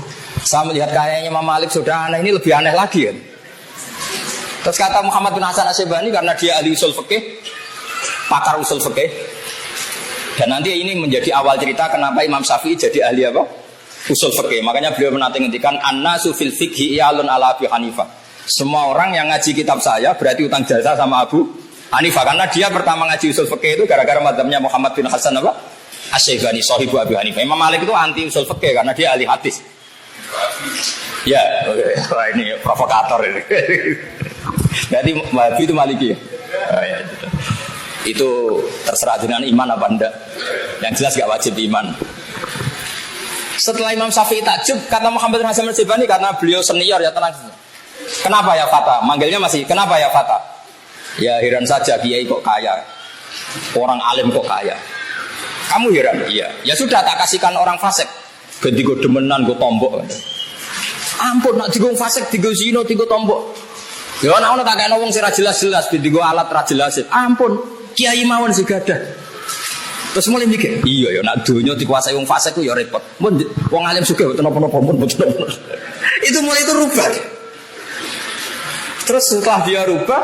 saya melihat kayaknya Imam Malik sudah aneh, ini lebih aneh lagi kan. Terus kata Muhammad bin Hasan Asy-Syaibani, karena dia ahli usul fikih, pakar usul fikih, dan nanti ini menjadi awal cerita kenapa Imam Syafi'i jadi ahli apa? Usul fikih. Makanya beliau menanti ngendikan annasu fil fikhi iyalun ala Abi Hanifah. Semua orang yang ngaji kitab saya berarti utang jasa sama Abu Hanifah, karena dia pertama ngaji usul fikih itu gara-gara madzhabnya Muhammad bin Hasan apa? Asy-Syaibani, sahibu Abi Hanifah. Imam Malik itu anti usul fikih karena dia ahli hadis. Ya, wah ini provokator ini. Jadi Wahabi itu Maliki. Oh, ya, gitu. Itu terserah dengan iman apa enggak. Yang jelas gak wajib iman. Setelah Imam Syafi'i takjub, kata Muhammad bin Hasan Asy-Syaibani, karena beliau senior ya tenang. Kenapa ya Fata? Manggilnya masih kenapa ya Fata? Ya heran saja kiai kok kaya. Orang alim kok kaya. Kamu heran? Iya. Ya sudah tak kasihkan orang fasik. Ganti go demenan go tombok. Ampun nak digo fasik, digo zina, digo tombok. Ya ana tak kene wong sing ra jelas-jelas digo alat ra jelas. Ampun, kiai mawon segadah. Terus mulai mikir, iya ya nak donya dikuasai wong fasik ku ya repot. Mun wong alim sugih mboten napa-napa mun mboten. Itu mulai itu rubah. Terus setelah dia rubah,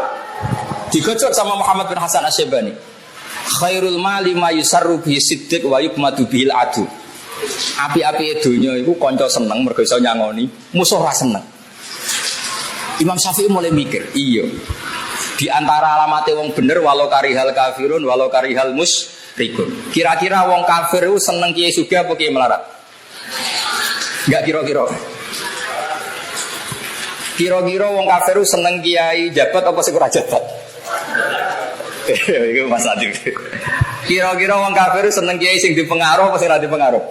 digojok sama Muhammad bin Hasan Asy-Syaibani. Khairul mali ma yusarru bi siddiq wa yukmadu bil adu. Api-api donya iku kanca seneng mergo iso nyangoni, musuh ra seneng. Imam Syafi'i mulai mikir, iya. Di antara alamatnya wong bener walau karihal kafirun walau karihal rikun. Kira-kira wong kafir itu seneng kiai sugih apa kiai melarat? Enggak kira-kira. Kira-kira wong kafir itu seneng kiai jabat apa sing ora jabat? Iku Mas Adil. Kira-kira wong kafir itu seneng kiai sing dipengaruh apa sing ora dipengaruh?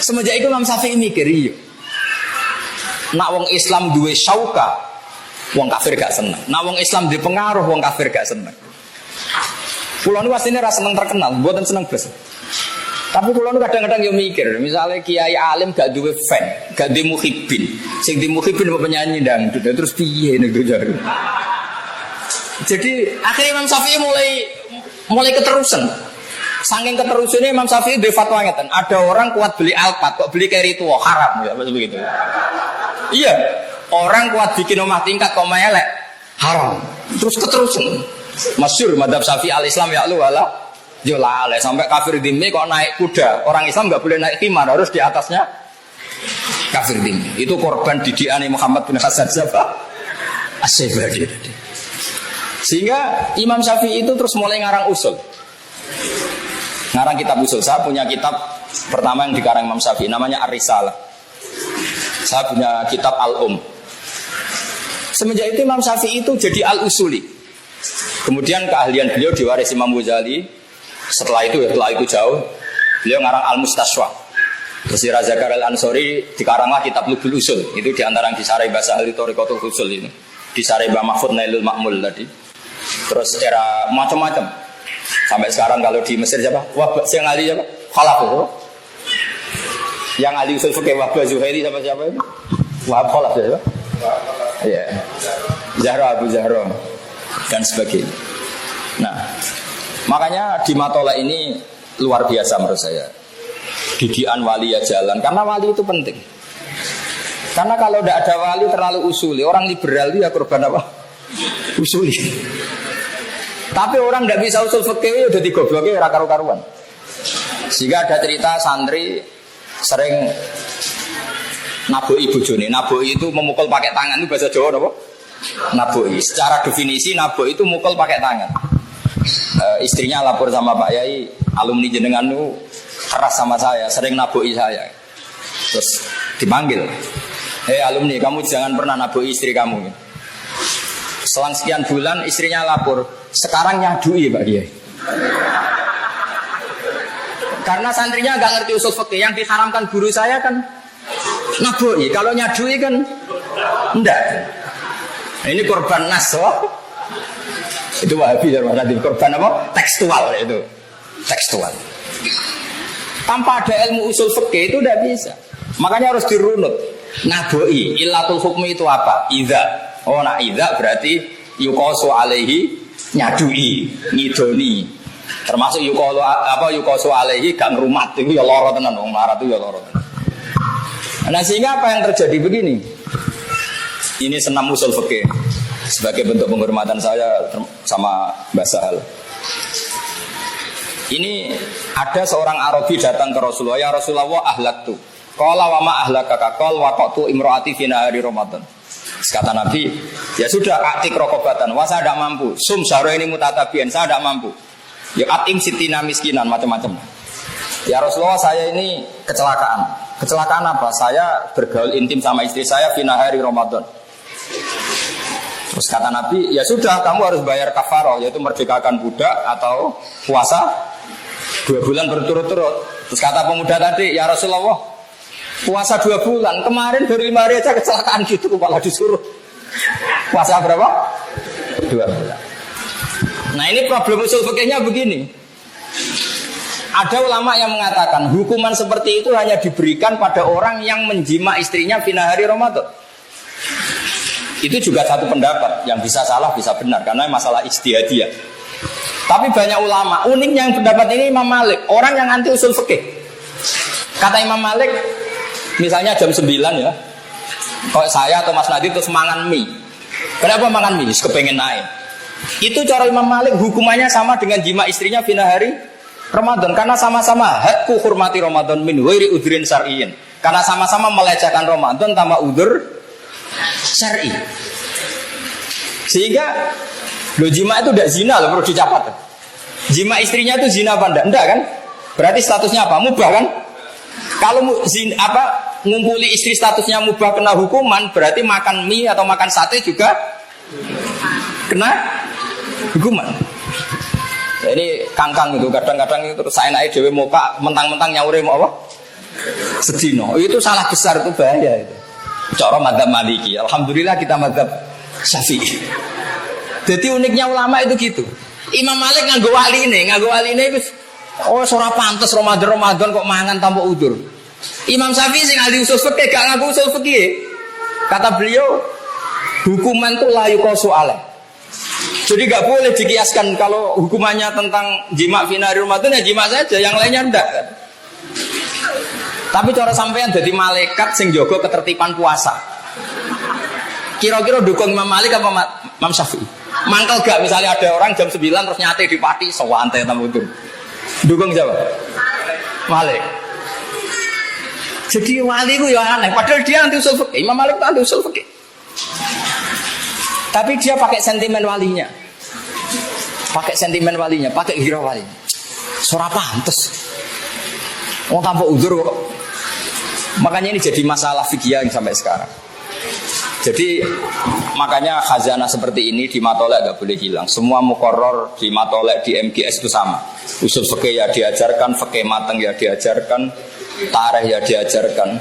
Semenjak itu Imam Syafi'i mikir iya. Nak wong Islam duwe syauka, wong kafir gak seneng. Nak wong Islam dipengaruh, wong kafir gak seneng. Kulo niku asline ra seneng terkenal, mboten seneng blas. Tapi kulo niku kadang-kadang yo mikir, misalnya kiai alim gak duwe fan, gak duwe muhibin. Sing di muhibin apa penyanyi dangdut, terus piye nek jare. Jadi akhirnya Imam Syafi'i mulai keterusan. Saking keterusannya Imam Syafi'i di fatwa ngeten, ada orang kuat beli Alphard kok beli carry tua haram ya begitu. Iya, orang kuat bikin rumah tingkat kok melek haram. Terus keterusan. Masyhur madzhab Syafi'i al-Islam ya'lu wala yulale sampai kafir dhimmi kok naik kuda. Orang Islam enggak boleh naik khimar, harus di atasnya kafir dhimmi. Itu korban didikan Muhammad bin Hasan siapa? Asy-Syaibani. Sehingga Imam Syafi'i itu terus mulai ngarang usul. Ngarang kitab usul. Saya punya kitab pertama yang dikarang Imam Syafi'i namanya Ar-Risalah. Saya punya kitab Al-Um. Semenjak itu Imam Syafi'i itu jadi Al-Usuli. Kemudian keahlian beliau diwarisi Imam Ghazali. Setelah itu jauh beliau ngarang Al-Mustashwa. Terus Razakar Al-Ansori dikaranglah kitab Lubul Usul. Itu diantara yang disarai bahasa ahli Thariqatul Usul ini. Disarai Mbah Mahfud Nailul Ma'mul tadi. Terus era macam-macam. Sampai sekarang kalau di Mesir siapa? Wahbah yang ahli siapa? Khalaf. Yang ahli usul fikih Wahbah Zuhairi siapa itu? Wahab Khalaf siapa? Iya. Zahra Abu Zahra dan sebagainya. Nah, makanya di Matola ini luar biasa menurut saya. Didikan wali ya jalan, karena wali itu penting. Karena kalau tidak ada wali terlalu usuli, orang liberal itu ya korban apa? Usuli. Tapi orang tidak bisa usul fikih udah digobloknya ora karu-karuan. Sehingga ada cerita santri sering naboi bojone. Naboi itu memukul pakai tangan, itu bahasa Jawa apa? Naboi. Secara definisi naboi itu mukul pakai tangan. Istrinya lapor sama Pak Yai, alumni jenengan itu keras sama saya, sering naboi saya. Terus dipanggil, alumni, kamu jangan pernah naboi istri kamu. Selang sekian bulan istrinya lapor, sekarang nyadui Pak Kiai. Karena santrinya nggak ngerti usul fikih, yang diharamkan guru saya kan naboi. Kalau nyadui kan enggak. Nah, ini korban nas, itu Wahabi tadi korban apa? Tekstual itu, tekstual. Tanpa ada ilmu usul fikih itu tidak bisa. Makanya harus dirunut. Naboi, ilatul hukmi itu apa? Idza. Oh, nak idza berarti yuqasu alaihi nyadui, ngidoni. Termasuk yuqasu alaihi gak ngrumat itu ya lara tenan, wong melarat itu ya lara tenan. Nah, sehingga apa yang terjadi begini? Ini senam usul fikih sebagai bentuk penghormatan saya sama Mbah Sahal. Ini ada seorang Arabi datang ke Rasulullah, ya Rasulullah ahlaktu. Qala wa ma ahlakaka qal waqatu imraati fi nahari Ramadan. Kata Nabi, ya sudah atik rokobatan, wah saya tidak mampu. Sum syahro ini mutatabian, saya tidak mampu. Ya atim sitina miskinan macam-macam. Ya Rasulullah saya ini kecelakaan. Kecelakaan apa? Saya bergaul intim sama istri saya fina hari Ramadan. Terus kata Nabi, ya sudah kamu harus bayar kafaroh, yaitu merdekakan budak atau puasa 2 bulan berturut-turut. Terus kata pemuda tadi, ya Rasulullah, puasa 2 bulan, kemarin baru 5 hari aja kecelakaan gitu, malah disuruh puasa berapa? 2 bulan. Nah, ini problem usul fikihnya begini. Ada ulama yang mengatakan hukuman seperti itu hanya diberikan pada orang yang menjima istrinya fina hari Ramadan. Itu juga satu pendapat yang bisa salah bisa benar karena masalah ijtihadiyah. Tapi banyak ulama, uniknya yang pendapat ini Imam Malik, orang yang anti usul fikih. Kata Imam Malik, misalnya jam 9 ya, kalau saya atau Mas Nadir terus mangan mie. Kenapa mangan mie? Kepengen naik. Itu cara Imam Malik hukumannya sama dengan jima istrinya fina hari Ramadan. Karena sama-sama hadku hurmati Ramadan min wairi udhrin syar'iyyin. Karena sama-sama melecehkan Ramadan tanpa udzur syar'i. Sehingga lo jima itu tidak zina loh, perlu dicatat. Jima istrinya itu zina apa enggak? Enggak kan? Berarti statusnya apa? Mubah kan? Kalau ngumpuli istri statusnya mubah kena hukuman, berarti makan mie atau makan sate juga kena hukuman. Nah, ini kangkang itu kadang-kadang itu terus saya naik dewe muka mentang-mentang nyaure mau apa? Sedino. Itu salah besar, itu bahaya itu. Cara madzhab Maliki. Alhamdulillah kita madzhab Syafi'i. Jadi uniknya ulama itu gitu. Imam Malik nganggo waline itu ora pantes Ramadan kok mangan tanpa udzur. Imam Syafi'i sing ahli usul fikih gak ngaku usul fikih. Kata beliau, hukuman itu la yuqasu alaih. Jadi gak boleh dikiaskan kalau hukumannya tentang jima fi nahari Ramadan ya jima saja, yang lainnya enggak. Tapi cara sampean jadi malaikat sing jaga ketertiban puasa. Kira-kira dukung Imam Malik apa Imam Syafi'i? Mangkel gak misalnya ada orang jam 9 terus nyate di pati sewante tamu itu. Dukung siapa? Malik. Jadi wali itu ya aneh, padahal dia anti usul fikih. Imam Malik itu anti usul fikih. Tapi dia pakai sentimen walinya. Pakai sentimen walinya, pakai hira walinya. Ora pantes. Wong tanpa uzur kok. Makanya ini jadi masalah fikih yang sampai sekarang. Jadi makanya khazanah seperti ini di matolek gak boleh hilang. Semua muqarrar di matolek di MGS itu sama. Usul fikih ya diajarkan, fikih mateng ya diajarkan, tarikh ya diajarkan.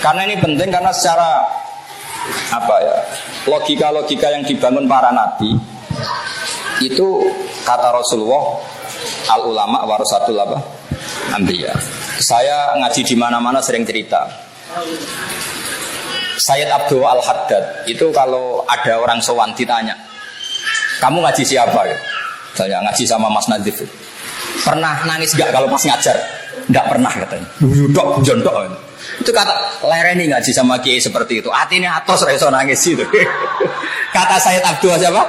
Karena ini penting karena secara logika-logika yang dibangun para nabi itu kata Rasulullah al ulama warasatul anbiya. Saya ngaji di mana-mana sering cerita. Sayyid Abdul Al-Haddad itu kalau ada orang sowan ditanya, kamu ngaji siapa? Saya ngaji sama Mas Nadif. Pernah nangis gak kalau pas ngajar? Enggak pernah katanya. Jondok. Itu kata lereni ngaji sama kiai seperti itu. Hatinya atos reso nangis itu. Kata Sayyid Abdul siapa?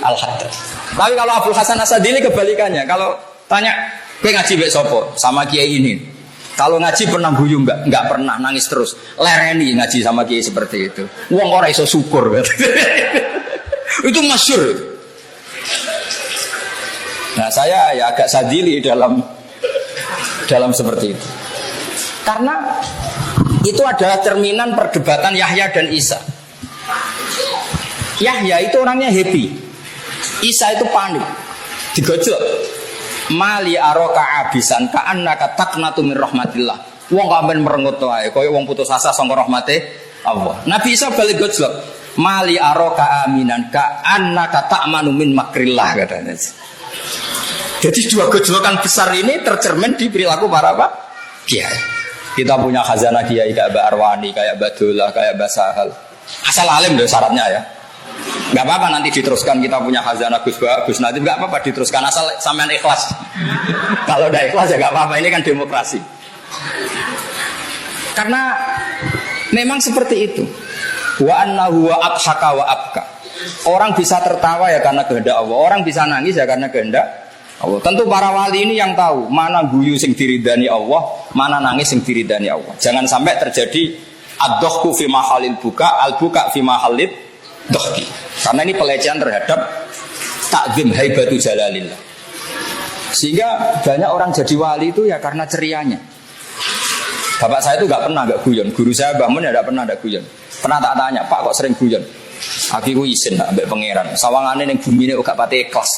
Al-Haddad. Tapi kalau Abdul Hasan Asadili kebalikannya. Kalau tanya, kowe ngaji mbek sapa? Sama kiai ini. Kalau ngaji pernah guyu enggak pernah nangis terus. Lereni ngaji sama kiai seperti itu. Wong ora iso syukur. Itu masyhur. Nah, saya ya agak sadili dalam seperti itu. Karena itu adalah cerminan perdebatan Yahya dan Isa. Yahya itu orangnya happy. Isa itu panik. Digojlok. Mali aroka abisan ka annaka taqnatu min rahmatillah. Wong kamen merengut wae koyo wong putus asa saka rahmate Allah. Nabi Isa balik gojlok. Mali aroka aminan ka annaka ta'manu min makrillah katanya. Jadi dua gojlokan besar ini tercermin di perilaku para kiai. Kita punya khazanah kiai kayak Mbak Arwani, kayak Mbak Dola, kayak Mbak Sahal. Asal alim deh syaratnya ya. Gak apa-apa nanti diteruskan kita punya khazanah Gus Nadim, gak apa-apa diteruskan asal sampean ikhlas. Kalau udah ikhlas ya gak apa-apa, ini kan demokrasi. Karena memang seperti itu. Wa annahu wa abhaka wa abka. Orang bisa tertawa ya karena kehendak Allah, orang bisa nangis ya karena kehendak Allah. Tentu para wali ini yang tahu mana guyu sing diridani Allah, mana nangis sing diridani Allah. Jangan sampai terjadi ad-dohku fi mahalil buka, al-buka fi mahalil dohki. Karena ini pelecehan terhadap takzim haibatu jalalillah. Sehingga banyak orang jadi wali itu ya karena cerianya. Bapak saya itu gak guyon. Guru saya Mbah Mun ya gak pernah guyon. Pernah tak tanya, Pak kok sering guyon? Aku isin ambek pangeran. Sawangane ning bumine gak pati ikhlas.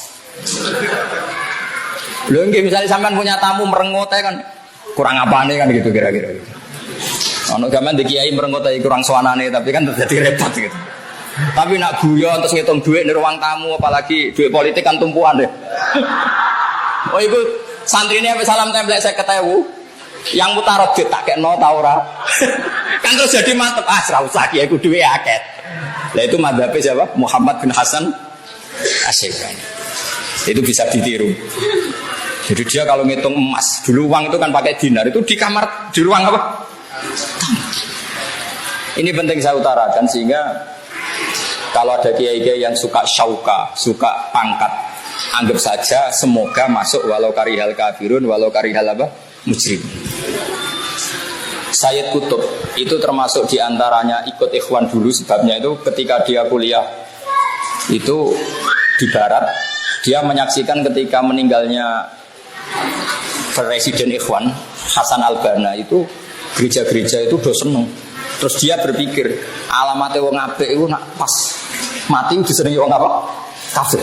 Lho nggih misalnya sampean punya tamu merengut kan kurang apane kan gitu kira-kira gitu. Ono gaman di kiai merengut kurang sowanane tapi kan terjadi repot gitu. Tapi nak guyon terus ngitung duit di ruang tamu apalagi duit politik kan tumpuan deh. Oh ibu santri ini salam template 50.000 yang mutarot tak kekno ta ora. Kan terus jadi mantep ora usah kiai ku duwe akeh. Lah itu madzhab siapa? Muhammad bin Hasan Asy-Syaibani. Itu bisa ditiru. Jadi dia kalau ngitung emas, dulu uang itu kan pakai dinar, itu di kamar di ruang apa? Ini penting saya utarakan sehingga kalau ada kiai-kiai yang suka syauka, suka pangkat, anggap saja semoga masuk walau karihal kafirun, walau karihal apa? Mujrim. Sayyid Qutb itu termasuk diantaranya ikut ikhwan dulu sebabnya itu ketika dia kuliah itu di barat Dia menyaksikan ketika meninggalnya Presiden Ikhwan Hasan Al-Banna itu gereja-gereja itu udah seneng. Terus dia berpikir alamatnya wong apik itu nak pas mati disenengi wong apa? Kafir.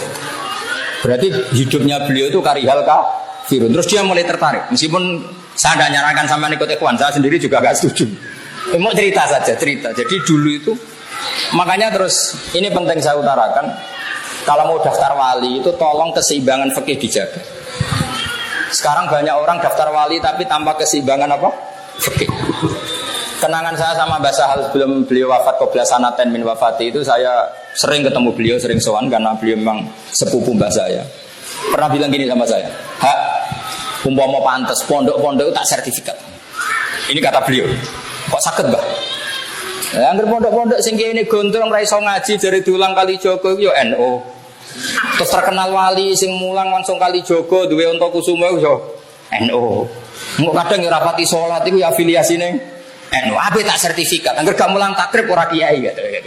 Berarti hidupnya beliau itu karihal kafirun. Terus dia mulai tertarik. Meskipun saya tidak nyarankan sama ikut Ikhwan, saya sendiri juga gak setuju. Mau cerita saja, cerita. Jadi dulu itu makanya terus ini penting saya utarakan. Kalau mau daftar wali itu tolong keseimbangan fikih dijaga. Sekarang banyak orang daftar wali tapi tanpa keseimbangan apa? Fikih. Kenangan saya sama Mbah Sahal sebelum beliau wafat qabla sanaten min wafati itu saya sering ketemu beliau, sering sowan karena beliau memang sepupu mbah saya. Pernah bilang gini sama saya, "Hak, umpama pantes pondok-pondok tak sertifikat." Ini kata beliau. Kok sakit, Mbah? Ya, anggar pondok-pondok sing kene gondrong ra iso ngaji dari diulang kali Joko yo NU. Terus terkenal wali sing mulang langsung kali Joko duwe unta kusuma yo NU. Engko kadang ya rapati salat iku ya afiliasine NU. Ape tak sertifikat. Anggar gak mulang takrib ora kiai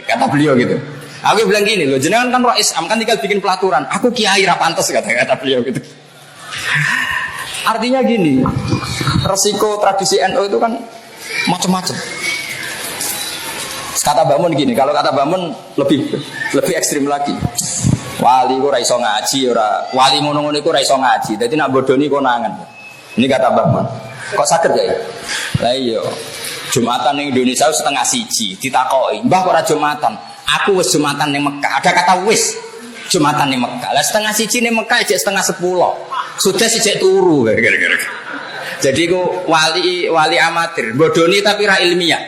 kata beliau gitu. Aku bilang gini loh, jenengan kan Rais Am kan tinggal bikin pelaturan. Aku kiai ra pantes kata beliau gitu. Artinya gini, resiko tradisi NU itu kan macam-macam. Kata Mbak Mun gini, kalau kata Mbak Mun lebih ekstrim lagi. Wali ku ra iso ngaji ora, wali ngono-ngono iku ra iso ngaji. Dadi nak bodoni konangan. Ini kata Mbak Mun. Kok saged ya? Lah iya. Jumatan ning Indonesia setengah siji ditakoki, "Mbah kok ora Jumatan?" Aku wis Jumatan ning Mekah. Ada kata wis Jumatan ning Mekah. Lah setengah siji ning Mekah jek setengah 10. Sudah sijek turu gara-gara. Jadi ku wali amatir, bodoni tapi ra ilmiah.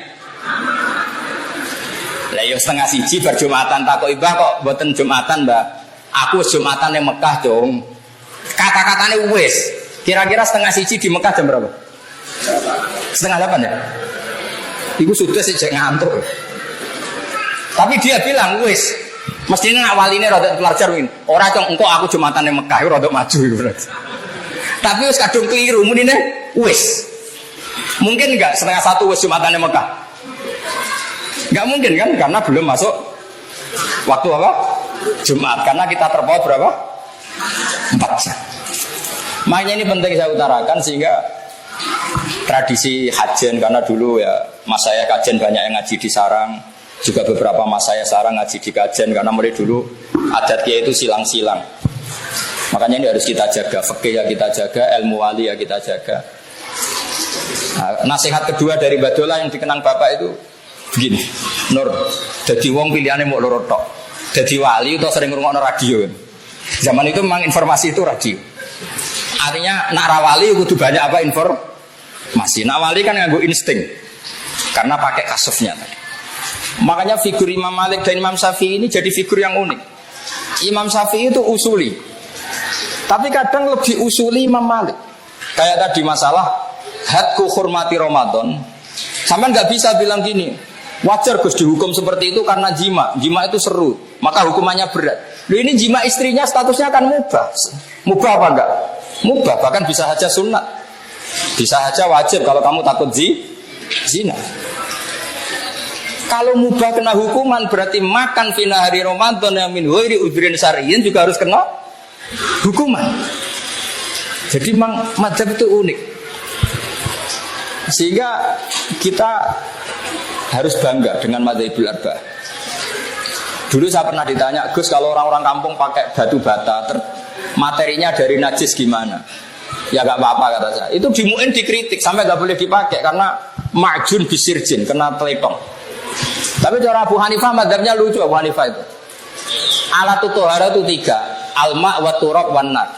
Lah yo setengah siji bar Jumatan takoki, "Mbah kok mboten Jumatan, Mbah?" Aku wis Jumatan ning Mekah, dong. Kata-katane wis. Kira-kira setengah siji di Mekah jam berapa? Setengah 8 ya? Iku sudah sejak ngantuk. Tapi dia bilang wis. Mestinya nak waline rada pelajar win. Ora cong engko aku Jumatan ning Mekah rada maju berarti. Tapi wis kadung keliru munine wis. Mungkin enggak setengah 1 wis Jumatan ning Mekah? Enggak mungkin kan karena belum masuk waktu apa? Jumat. Karena kita terpaut berapa? 4 jam. Makanya ini penting saya utarakan sehingga tradisi hajen karena dulu ya mas saya kajen banyak yang ngaji di sarang, juga beberapa mas saya sarang ngaji di kajen karena mulai dulu adatnya itu silang-silang. Makanya ini harus kita jaga, fikih ya kita jaga, ilmu wali ya kita jaga. Nah, nasihat kedua dari Badola yang dikenang bapak itu begini, Nur, jadi wong pilihannya mau loro tok, jadi wali itu sering ngurungokno radio. Zaman itu memang informasi itu radio. Artinya nak rawali kudu banyak apa informasi. Nak wali kan nganggo insting karena pakai kasufnya. Makanya figur Imam Malik dan Imam Syafi'i ini jadi figur yang unik. Imam Syafi'i itu usuli, tapi kadang lebih usuli Imam Malik. Kayak tadi masalah hadku hormati Ramadan. Sampai nggak bisa bilang gini, wajar Gus dihukum seperti itu karena jima itu seru, maka hukumannya berat. Loh ini jima istrinya statusnya kan mubah. Mubah apa enggak? Mubah, bahkan bisa saja sunat, bisa saja wajib kalau kamu takut zina. Kalau mubah kena hukuman berarti makan fina hari Ramadan yang min ghairi udhrin syar'iyyin juga harus kena hukuman. Jadi memang mazhab itu unik. Sehingga kita harus bangga dengan madzhabul arba'ah. Dulu saya pernah ditanya, "Gus, kalau orang-orang kampung pakai batu bata, materinya dari najis gimana?" Ya gak apa-apa kata saya. Itu di MUIN dikritik sampai gak boleh dipakai karena ma'jun bisirjin, kena telepong. Tapi cara Abu Hanifah madzhabnya lucu. Abu Hanifah itu alatut tohara itu 3, alma wa turab wan nar.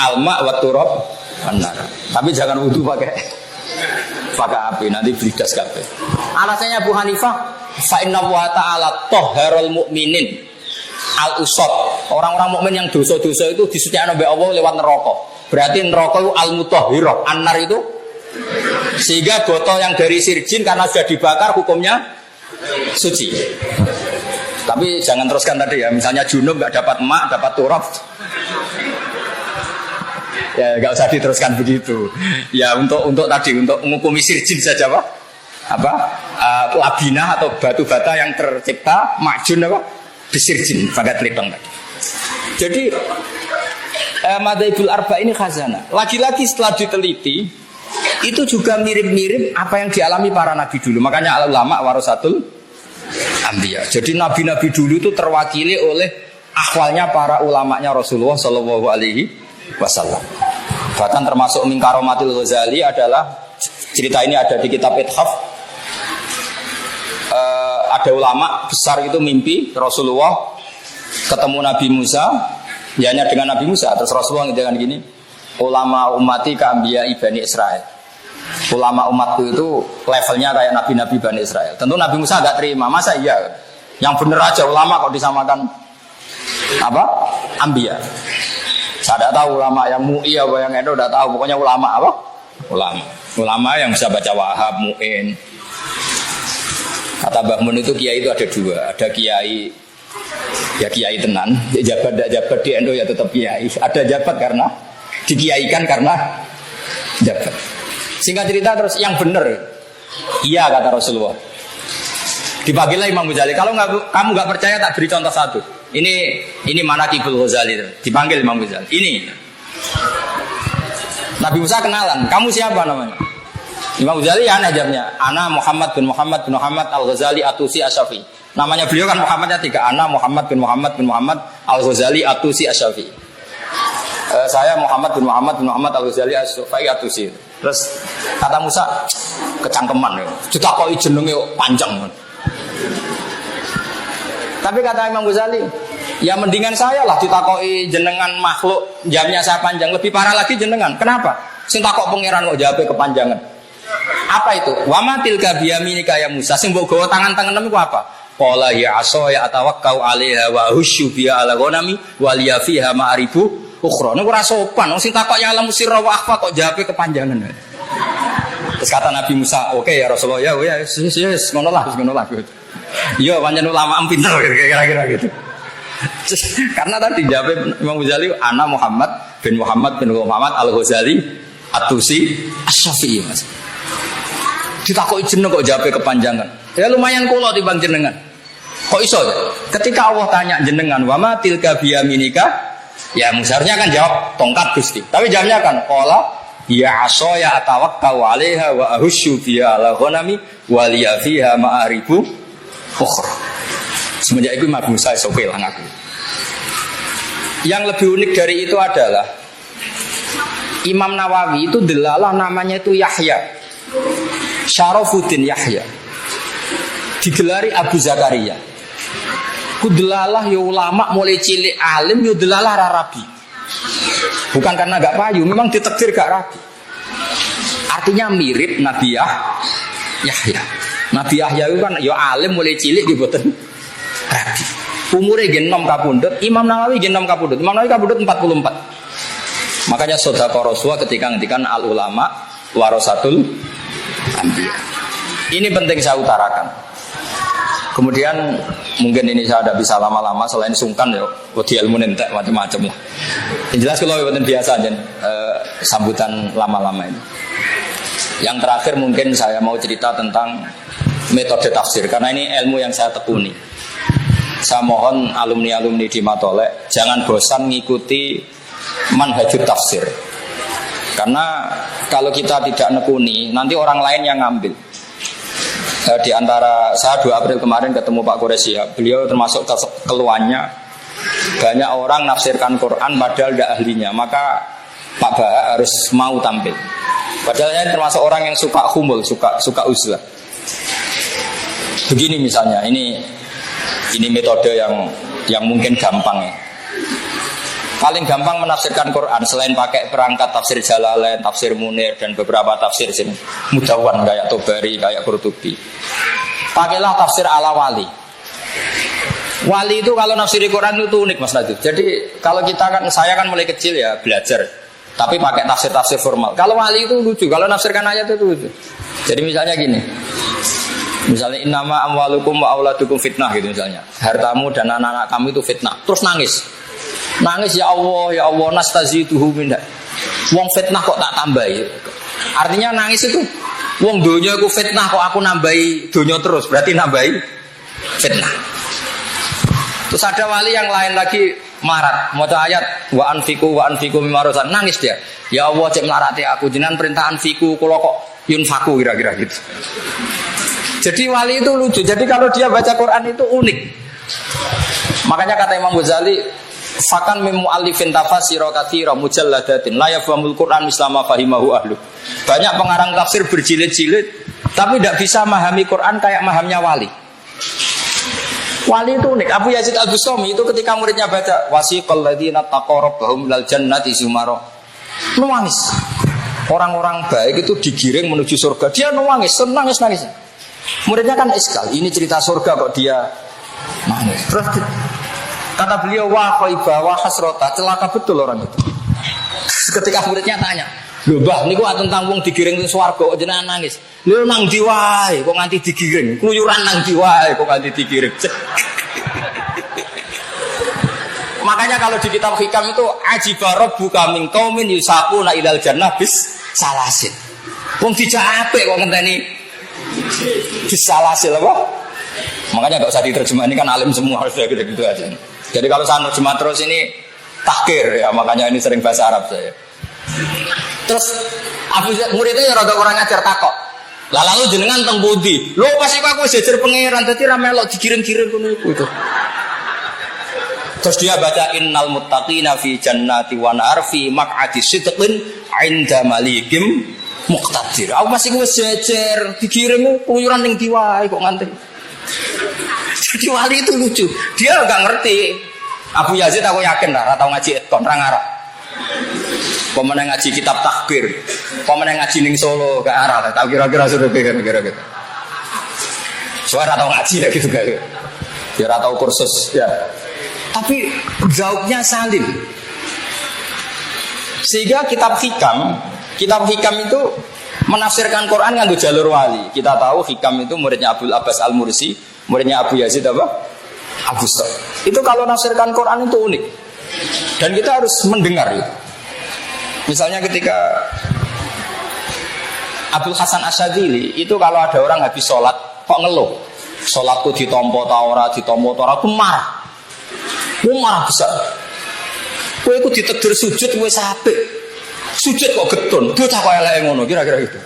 Alma wa turab wan nar. Tapi jangan wudu pakai api, nanti beridas kabeh. Alasannya Abu Hanifah, fa inna wa ta'ala tahharul mu'minin al-usad. Orang-orang mukmin yang dosa-dosa itu disucikan oleh Allah lewat neraka. Berarti neraka itu al-mutahhirah, an-nar itu. Sehingga botol yang dari sirjin karena sudah dibakar hukumnya suci. Tapi jangan teruskan tadi ya, misalnya junub nggak dapat emak, dapat turab. Ya nggak usah diteruskan begitu. Ya untuk menghukumi sirjin saja Pak. Labinah atau batu bata yang tercipta makjun apa? Bisirjin, pakai telipang tadi. Jadi Madzhabul arba ini khazanah. Lagi-lagi setelah diteliti, itu juga mirip-mirip apa yang dialami para nabi dulu. Makanya ulama warasatul anbiya. Jadi nabi-nabi dulu itu terwakili oleh akhwalnya para ulamanya Rasulullah Shallallahu Alaihi Wasallam. Bahkan termasuk min karomatil Ghazali adalah cerita ini ada di kitab Ithaf. Ada ulama besar itu mimpi Rasulullah ketemu Nabi Musa, ya hanya dengan Nabi Musa. Terus Rasulullah dengan gini, ulama umati ka'ambiya Bani Israel. Ulama umatku itu levelnya kayak nabi-nabi Bani Israel. Tentu Nabi Musa agak terima, masa iya? Yang bener aja ulama kok disamakan apa? Ambiya. Saya tidak tahu ulama yang mu'i apa yang itu tidak tahu. Pokoknya ulama apa? Ulama yang bisa baca Wahab, Mu'in. Kata Mbah Mun itu kiai itu ada dua. Ada kiai, ya kiai tenan. Jabat tidak jabat di NU ya tetap kiai. Ada jabat karena dikiaikan karena jabat. Singkat cerita terus yang benar, iya kata Rasulullah. Dipanggillah Imam Ghazali. Kalau kamu nggak percaya tak beri contoh satu. Ini Manaqibul Ghazali. Dipanggil Imam Ghazali. Ini Nabi Musa kenalan. Kamu siapa namanya? Imam Ghazali ya jawabnya. Ana Muhammad bin Muhammad bin Muhammad Al-Ghazali Atusi Asyafi. Namanya beliau kan Muhammadnya 3. Ana Muhammad bin Muhammad bin Muhammad Al-Ghazali Atusi Asyafi. Saya Muhammad bin Muhammad bin Muhammad Al-Ghazali Asyafi Atusi. Terus kata Musa kecangkeman ya. Ditakoi jenenge panjang. Tapi kata Imam Ghazali, ya mendingan saya lah ditakoi jenengan makhluk jamnya saya panjang. Lebih parah lagi jenengan. Kenapa? Sing takok pangeran kok jawabe kepanjangan. Apa itu? Wa matil kabiyaminika ya Musa. Sing mbok gawa tangan-tanganem iku apa? Qala ya aso ya atawakkau 'alaiha wa husyu biha ala ghanami wa liya fiha ma'ribu ukhra. Niku ora sopan. Wong sing takok ya alam sirra wa akhfa kok jawabe kepanjangan. Terus kata Nabi Musa, "Oke ya Rasulullah, ya yes, ngono lah. Iya, pancen ulama pinter kira-kira gitu." Karena tadi jawab Imam Ghazali, ana Muhammad bin Muhammad Al-Ghazali Atusi Asy-Syafi'i, Mas. Ditakoki jeneng kok jawab kepanjangan. Ya lumayan kula timbang jenengan. Kok iso? Ketika Allah tanya jenengan, "Wa ma tilka biyaminika?" Ya Musarnya kan jawab tongkat Gusti. Tapi jawabnya kan qala ya asoya atawakkau 'alaiha wa ahusyu biha ala ghanami wa liya fiha ma'aribu ukhra. Semenjak itu Nabi Musa sope lah ngaku. Yang lebih unik dari itu adalah Imam Nawawi itu delalah namanya itu Yahya, Syarafuddin Yahya, digelari Abu Zakaria. Ku delalah ya ulama mulai cilik alim ya delalah rabi. Bukan karena gak payu, memang ditakdir gak rabi. Artinya mirip Nabi Yahya. Nabi Yahya itu kan ya alim mulai cilik di boten rabi. Umurnya genom kapundut, Imam Nawawi genom kapundut. Imam Nawawi kapundut 44. Makanya sedekah Rasulullah ketika ngendikan al ulama warasatul anbiya. Ini penting saya utarakan. Kemudian mungkin ini saya tidak bisa lama-lama selain sungkan ya, wedi ilmu entek macam-macam lah. Yang jelas kalau buatan biasa aja sambutan lama-lama ini. Yang terakhir mungkin saya mau cerita tentang metode tafsir karena ini ilmu yang saya tekuni. Saya mohon alumni-alumni di Matolek jangan bosan mengikuti manhajut tafsir. Karena kalau kita tidak nekuni, nanti orang lain yang ngambil. Di antara saya 2 April kemarin ketemu Pak Quraisy, beliau termasuk keluhannya banyak orang nafsirkan Quran padahal tidak ahlinya, maka Pak Baha harus mau tampil. Padahal saya termasuk orang yang suka humul, suka uzlah. Begini misalnya, ini metode yang mungkin gampang ya. Paling gampang menafsirkan Quran selain pakai perangkat tafsir Jalalain, tafsir Munir dan beberapa tafsir sini mudawan kayak Tobari, kayak Qurtubi. Pakailah tafsir ala wali. Wali itu kalau nafsiri Quran itu unik Mas Najib. Jadi kalau saya kan mulai kecil ya belajar, tapi pakai tafsir formal. Kalau wali itu lucu, kalau nafsirkan ayat itu lucu. Jadi misalnya gini. Misalnya innama amwalukum wa auladukum fitnah gitu misalnya. Hartamu dan anak-anak kamu itu fitnah. Terus nangis ya Allah nastaziduhu minha. Wong fitnah kok tak tambahi. Artinya nangis itu wong donya aku fitnah kok aku nambahi donya terus, berarti nambahi fitnah. Terus ada wali yang lain lagi marat, maca ayat wa anfiqu mimma razaqnakum, nangis dia. Ya Allah cek melarati aku, jenengan perintah anfiqu kula kok yunfaku kira-kira gitu. Jadi wali itu lucu. Jadi kalau dia baca Quran itu unik. Makanya kata Imam Ghazali, fakan min mu'allifin tafasira katsira mujalladatin la yafhamul Quran mislama fahimahu ahlu. Banyak pengarang tafsir berjilid-jilid tapi tidak bisa memahami Quran kayak mahamnya wali. Wali itu unik. Abu Yazid Al-Bustami itu ketika muridnya baca wasiqal ladzina taqarrabahum lal jannati zumara, nangis. Orang-orang baik itu digiring menuju surga. Dia nangis, nangis. Muridnya kan iskal, ini cerita surga kok dia nangis. Terus kata beliau, wah khaibah, wah hasrota, celaka betul orang itu. Ketika muridnya tanya, lho mbah niku tentang wong digiring ning swarga kok jenengan nangis. Lho nang ndi wae kok nganti digiring? Kluyuran nang ndi wae kok nganti digiring? Makanya kalau di kitab hikam itu ajiba rabbuka min qaumin yusaquna ilal jannah bis salasin. Wong dijapek kok ngenteni bis salasil apa? Makanya enggak usah diterjemah, ini kan alim semua harus gitu-gitu aja. Jadi kalau saya terjemah terus ini takhir ya, makanya ini sering bahasa Arab saya. Terus muridnya ya rada orang ngajar takok. Lah lalu jenengan teng pundi? Lho pas iku aku jejer pangeran dadi ra melok digiring-giring ngono iku. Terus dia baca innal muttaqina fi jannati wa nar fi maq'adi sidqin 'inda malikim muqtadir. Aku masih wis jejer digiring keluyuran ning diwae kok nganti. Jadi wali itu lucu. Dia enggak ngerti. Abu Yazid aku yakin lah, tau ngaji eton ra ngarep. Pemenang ngaji kitab takbir, pemenang ngaji ning Solo gak arah, tahu kira-kira sudah kira-kira gitu. Suara tahu ngaji ya gitu kan? Biar tahu kursus ya. Tapi gauknya salim. Sehingga kitab hikam itu menafsirkan Quran nganggo jalur wali. Kita tahu hikam itu muridnya Abdul Abbas Al-Mursi, muridnya Abu Yazid apa? Abu Stok. Itu kalau nafsirkan Quran itu unik. Dan kita harus mendengar itu. Misalnya ketika Abdul Hasan Asyadzili itu kalau ada orang habis sholat kok ngeluh, sholatku ditompo ta ora, aku marah. Aku marah besar. Kowe iku ditedir sujud wis apik. Sujud kok getun, bocah kok eleke ngono, kira-kira gitu.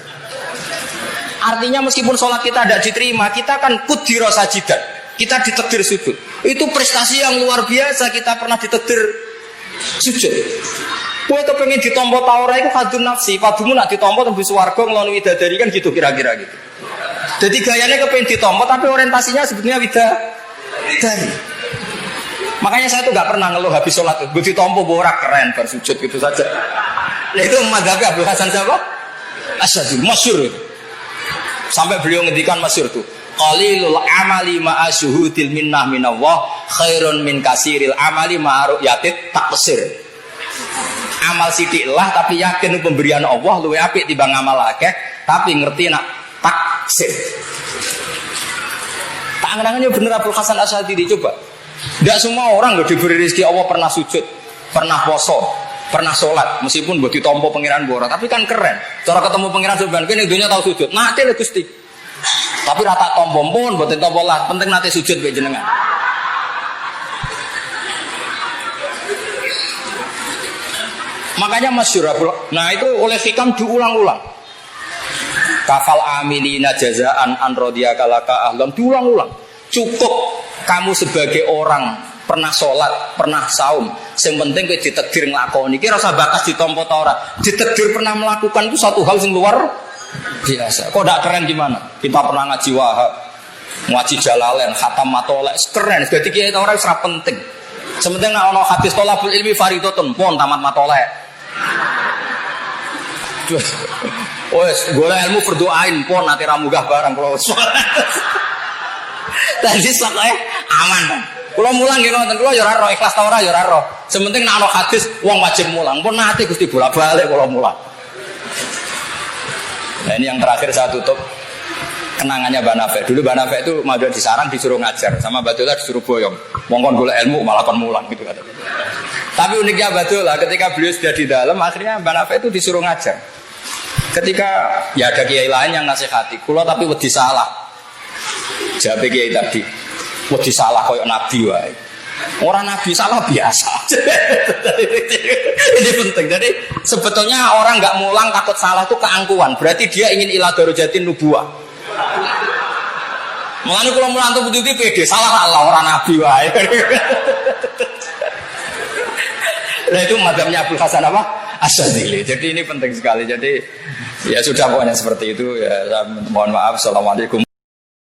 Artinya meskipun sholat kita tidak diterima, kita kan kudira sajidan. Kita ditedir sujud. Itu prestasi yang luar biasa, kita pernah ditedir sujud. Kowe kepengen ditompo ta ora iku kadun nafsi, padumu nak ditompo tembus swarga ngloni widadari kan gitu kira-kira gitu. Jadi gayanya kepengen ditompo tapi orientasinya sebetulnya widadari. Makanya saya tuh gak pernah ngeluh habis sholat tuh, gue ditompo gue ora keren bersujud gitu saja. Nah itu madhabnya Abdul Hasan siapa? Asyadzili, masyhur itu. Sampai beliau ngendikan masyhur tuh, qalilul amali ma'a syuhudil minnah minallah khairun min kasiril amali ma'a ru'yatit taqsir. Amal sithik lah tapi yakin pemberian Allah luwih apik timbang amal akeh tapi ngerti nak taksir. Tangan-tangannya bener Abdul Hasan Asyadzili coba. Tidak semua orang loh diberi rezeki Allah pernah sujud, pernah poso, pernah sholat, meskipun buat ditompo pengiran bora, tapi kan keren. Cara ketemu pengiran sebenarnya kini dunia tahu sujud, nanti le Gusti. Tapi rata tompo pun buat ditompo lah, penting nanti sujud be jenengan. Makanya masyhur. Nah itu oleh hikam diulang-ulang. Kafal amilina jazaan an rodiyakalaka ahlam, diulang-ulang. Cukup kamu sebagai orang pernah sholat, pernah saum, yang penting kowe ditakdir nglakoni. Iki ora usah bakas ditampa ta ora. Ditakdir pernah melakukan itu satu hal yang luar biasa. Kok ndak keren gimana? Kita pernah ngaji Wahab, ngaji Jalalain, khatam matolek, keren. Dadi kiai ora wis penting. Sementing nek ana hadis thalabul ilmi fardhatun, pun tamat matolek. Wes golek ilmu berdoain pun ati ra munggah barang kula. Tadi sokoke aman. Kula mulang nggih ngoten, kula ya ora roh ikhlas ta ora ya ora roh. Sementing nek ana hadis wong wajib mulang. Pun nate Gusti bolak-balik kula mulang. Nah ini yang terakhir saya tutup kenangannya Mbak Nafek. Dulu Mbak Nafek itu maju di sarang disuruh ngajar, sama Mbak Dola disuruh boyong. Mongkon golek ilmu malah kon mulang gitu kata. Tapi uniknya Mbak Dola ketika beliau sudah di dalam, akhirnya Mbak Nafek itu disuruh ngajar. Ketika ya ada kiai lain yang nasihati, kula tapi wedi salah. Jawab kiai tadi, wedi salah koyok nabi wae. Orang Nabi salah biasa. Ini penting. Jadi sebetulnya orang nggak mulang takut salah itu keangkuhan. Berarti dia ingin ila darajatin nubuwah. Mulane kula mulang tuh putih pede salah Allah orang Nabi wae. Nah itu mazhabnya Abdul Hasan apa? Asyadzili. Jadi ini penting sekali. Jadi ya sudah pokoknya seperti itu ya. Mohon maaf. Assalamualaikum.